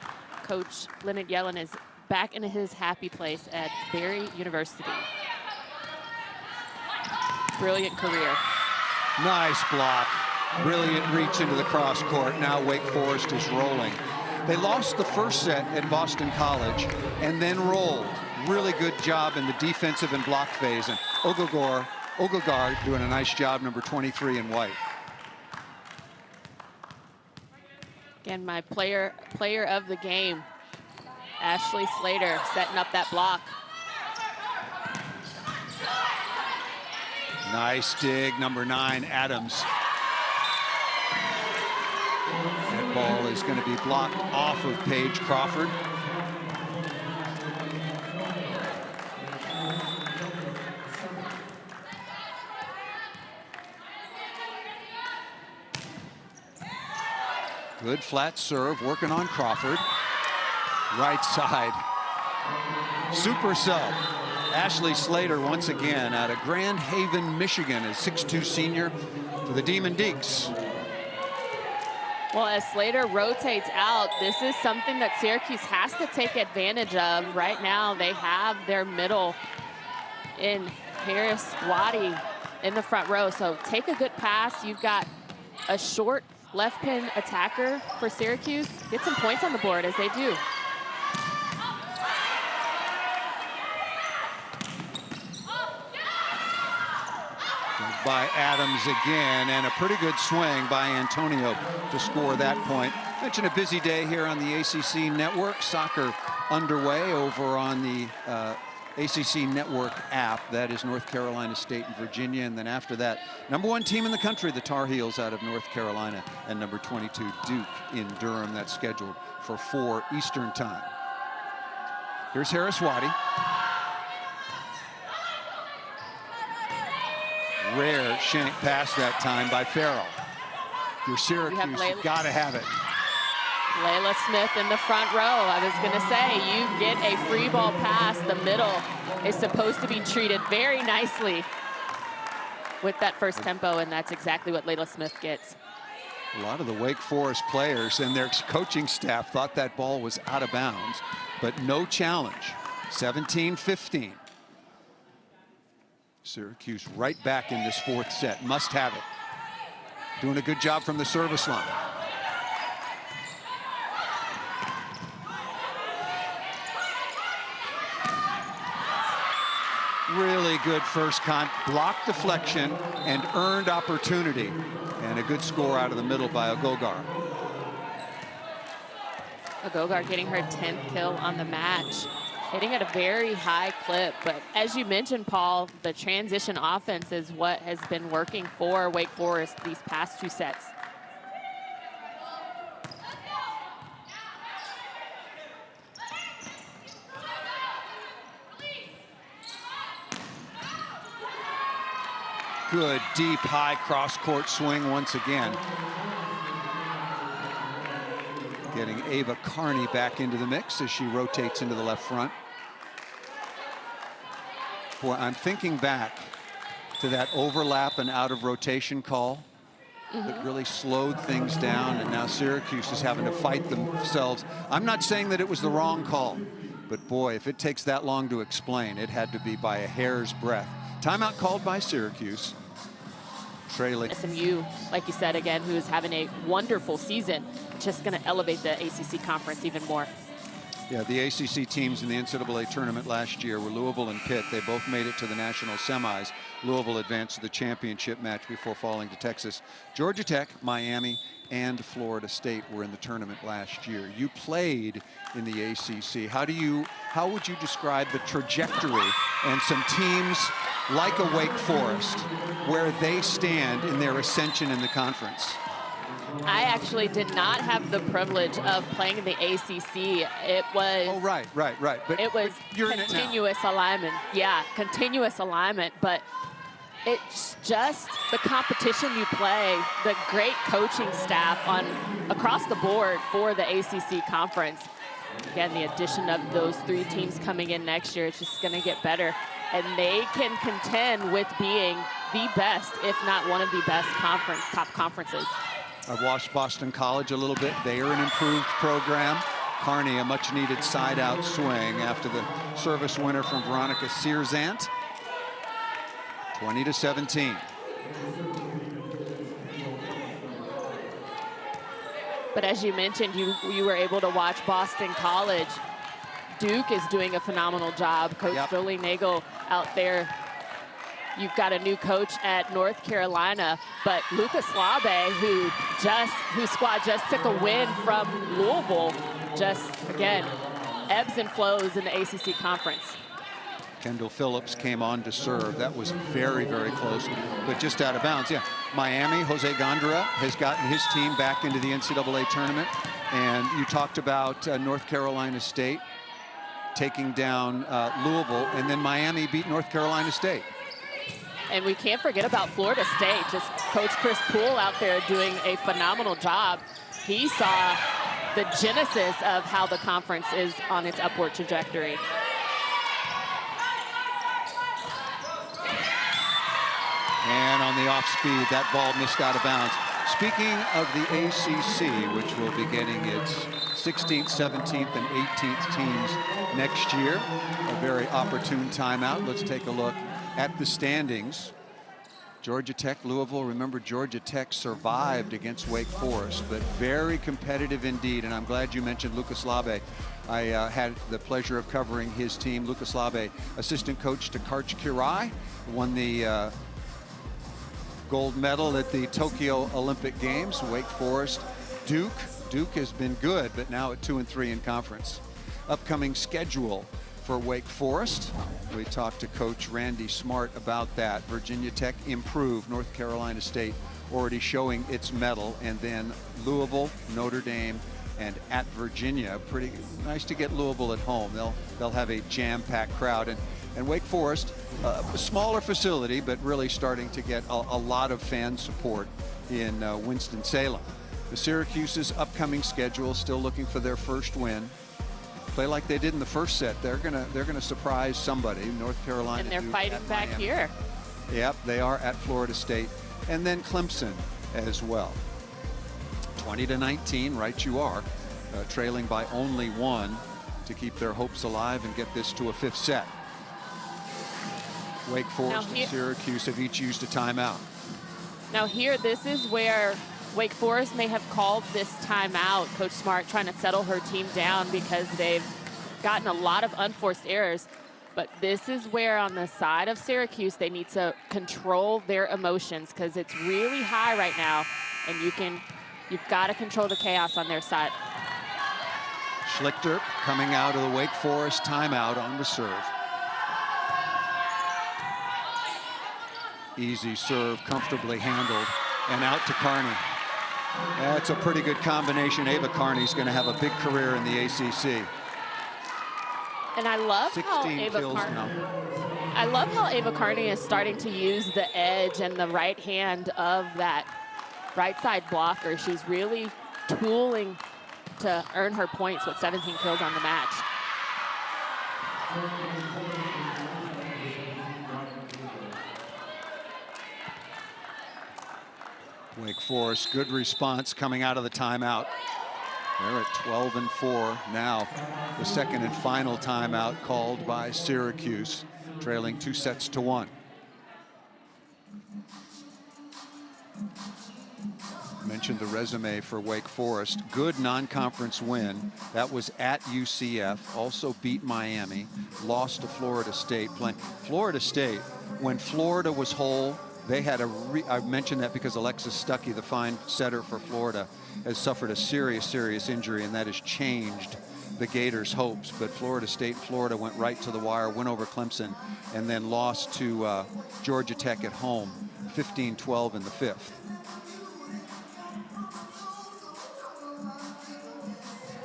Coach Leonid Yellen is back in his happy place at Barry University. Brilliant career. Nice block. Brilliant reach into the cross court. Now Wake Forest is rolling. They lost the first set at Boston College and then rolled. Really good job in the defensive and block phase. And Ogagar doing a nice job, number 23 in white. Again, my player of the game, Ashley Schlater, setting up that block. Nice dig, number 9, Adams. That ball is going to be blocked off of Paige Crawford. Good flat serve, working on Crawford. Right side. Super sub. Ashley Slater once again out of Grand Haven, Michigan, a 6'2" senior for the Demon Deacs. Well, as Slater rotates out, this is something that Syracuse has to take advantage of. Right now, they have their middle in Harris Waddy in the front row. So take a good pass. You've got a short left pin attacker for Syracuse. Get some points on the board as they do. By Adams again, and a pretty good swing by Antonio to score that point. Mentioned a busy day here on the ACC Network. Soccer underway over on the ACC Network app. That is North Carolina State and Virginia. And then after that, #1 team in the country, the Tar Heels out of North Carolina, and number 22, Duke in Durham. That's scheduled for 4 Eastern time. Here's Harris Waddy. Rare shank pass that time by Farrell. If you're Syracuse, you've got to have it. Layla Smith in the front row. I was going to say, you get a free ball pass. The middle is supposed to be treated very nicely with that first tempo, and that's exactly what Layla Smith gets. A lot of the Wake Forest players and their coaching staff thought that ball was out of bounds, but no challenge. 17-15. Syracuse right back in this 4th set. Must have it. Doing a good job from the service line. Really good first block deflection and earned opportunity. And a good score out of the middle by Agogar. Agogar getting her 10th kill on the match. Hitting at a very high clip, but as you mentioned, Paul, the transition offense is what has been working for Wake Forest these past 2 sets. Good deep high cross-court swing once again. Getting Ava Carney back into the mix as she rotates into the left front. Boy, I'm thinking back to that overlap and out of rotation call that really slowed things down, and now Syracuse is having to fight themselves. I'm not saying that it was the wrong call, but boy, if it takes that long to explain, it had to be by a hair's breadth. Timeout called by Syracuse. Trailing. SMU, like you said again, who is having a wonderful season, just going to elevate the ACC conference even more. Yeah, the ACC teams in the NCAA tournament last year were Louisville and Pitt. They both made it to the national semis. Louisville advanced to the championship match before falling to Texas. Georgia Tech, Miami, and Florida State were in the tournament last year. You played in the ACC. How would you describe the trajectory and some teams like a Wake Forest where they stand in their ascension in the conference? I actually did not have the privilege of playing in the ACC. It was... Oh, right. But it was continuous alignment. Yeah, continuous alignment. But it's just the competition you play, the great coaching staff across the board for the ACC conference. Again, the addition of those 3 teams coming in next year, it's just going to get better. And they can contend with being the best, if not one of the best top conferences. I've watched Boston College a little bit. They are an improved program. Carney, a much-needed side-out swing after the service winner from Veronica Searzant. 20-17. But as you mentioned, you were able to watch Boston College. Duke is doing a phenomenal job. Coach Jolie Nagel out there. You've got a new coach at North Carolina, but Lucas Labe, whose squad just took a win from Louisville, just, again, ebbs and flows in the ACC conference. Kendall Phillips came on to serve. That was very, very close, but just out of bounds. Yeah, Miami, Jose Gondra has gotten his team back into the NCAA tournament. And you talked about North Carolina State taking down Louisville, and then Miami beat North Carolina State. And we can't forget about Florida State. Just Coach Chris Poole out there doing a phenomenal job. He saw the genesis of how the conference is on its upward trajectory. And on the off speed, that ball missed out of bounds. Speaking of the ACC, which will be getting its 16th, 17th, and 18th teams next year, a very opportune timeout. Let's take a look at the standings. Georgia Tech, Louisville. Remember, Georgia Tech survived against Wake Forest, but very competitive indeed. And I'm glad you mentioned Lucas Labe. I had the pleasure of covering his team. Lucas Labe, assistant coach to Karch Kirai, won the gold medal at the Tokyo Olympic Games. Wake Forest, Duke. Duke has been good, but now at 2-3 in conference. Upcoming schedule for Wake Forest. We talked to Coach Randy Smart about that. Virginia Tech improved. North Carolina State already showing its mettle. And then Louisville, Notre Dame, and at Virginia. Pretty nice to get Louisville at home. They'll have a jam-packed crowd. And Wake Forest, a smaller facility, but really starting to get a lot of fan support in Winston-Salem. The Syracuse's upcoming schedule, still looking for their first win. Play like they did in the first set. They're gonna surprise somebody. North Carolina. And they're Duke, fighting back Miami. here. Yep, they are at Florida State, and then Clemson as well. 20-19, right you are, trailing by only one to keep their hopes alive and get this to a fifth set. Wake Forest and Syracuse have each used a timeout. Now here, this is where Wake Forest may have called this timeout. Coach Smart trying to settle her team down because they've gotten a lot of unforced errors. But this is where on the side of Syracuse, they need to control their emotions because it's really high right now. And you've got to control the chaos on their side. Schlichter coming out of the Wake Forest timeout on the serve. Easy serve, comfortably handled, and out to Carney. That's a pretty good combination. Ava Carney's going to have a big career in the ACC. And I love how 16 Ava kills Carney. now. I love how Ava Carney is starting to use the edge and the right hand of that right side blocker. She's really tooling to earn her points with 17 kills on the match. Wake Forest, good response coming out of the timeout. They're at 12-4 now. The second and final timeout called by Syracuse, trailing 2-1. Mentioned the resume for Wake Forest. Good non-conference win. That was at UCF. Also beat Miami. Lost to Florida State. Florida State, when Florida was whole, they had I mentioned that because Alexis Stuckey, the fine setter for Florida, has suffered a serious injury, and that has changed the Gators' hopes. But Florida State, Florida went right to the wire, went over Clemson, and then lost to Georgia Tech at home, 15-12 in the fifth.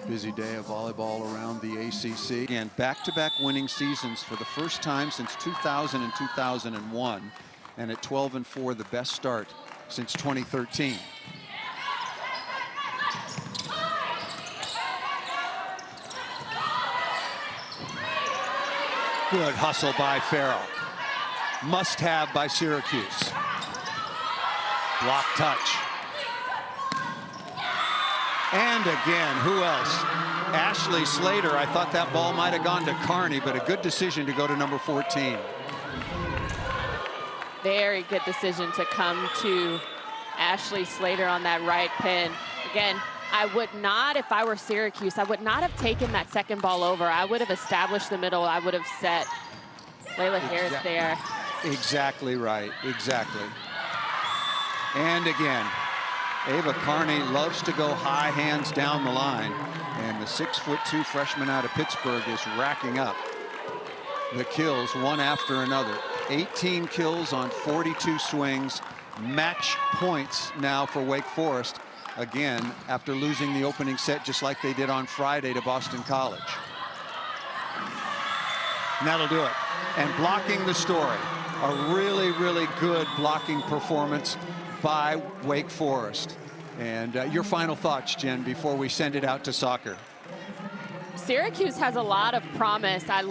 Busy day of volleyball around the ACC. Again, back-to-back winning seasons for the first time since 2000 and 2001. And at 12-4, the best start since 2013. Good hustle by Farrell. Must have by Syracuse. Block touch. And again, who else? Ashley Slater. I thought that ball might have gone to Carney, but a good decision to go to number 14. Very good decision to come to Ashley Slater on that right pin. Again, I would not, if I were Syracuse, I would not have taken that second ball over. I would have established the middle. I would have set Layla Harris there. Exactly right. Exactly. And again, Ava Carney loves to go high hands down the line. And the 6'2" freshman out of Pittsburgh is racking up the kills one after another. 18 kills on 42 swings. Match points now for Wake Forest. Again, after losing the opening set just like they did on Friday to Boston College. And that'll do it. And blocking the story. A really good blocking performance by Wake Forest. And your final thoughts, Jen, before we send it out to soccer. Syracuse has a lot of promise. I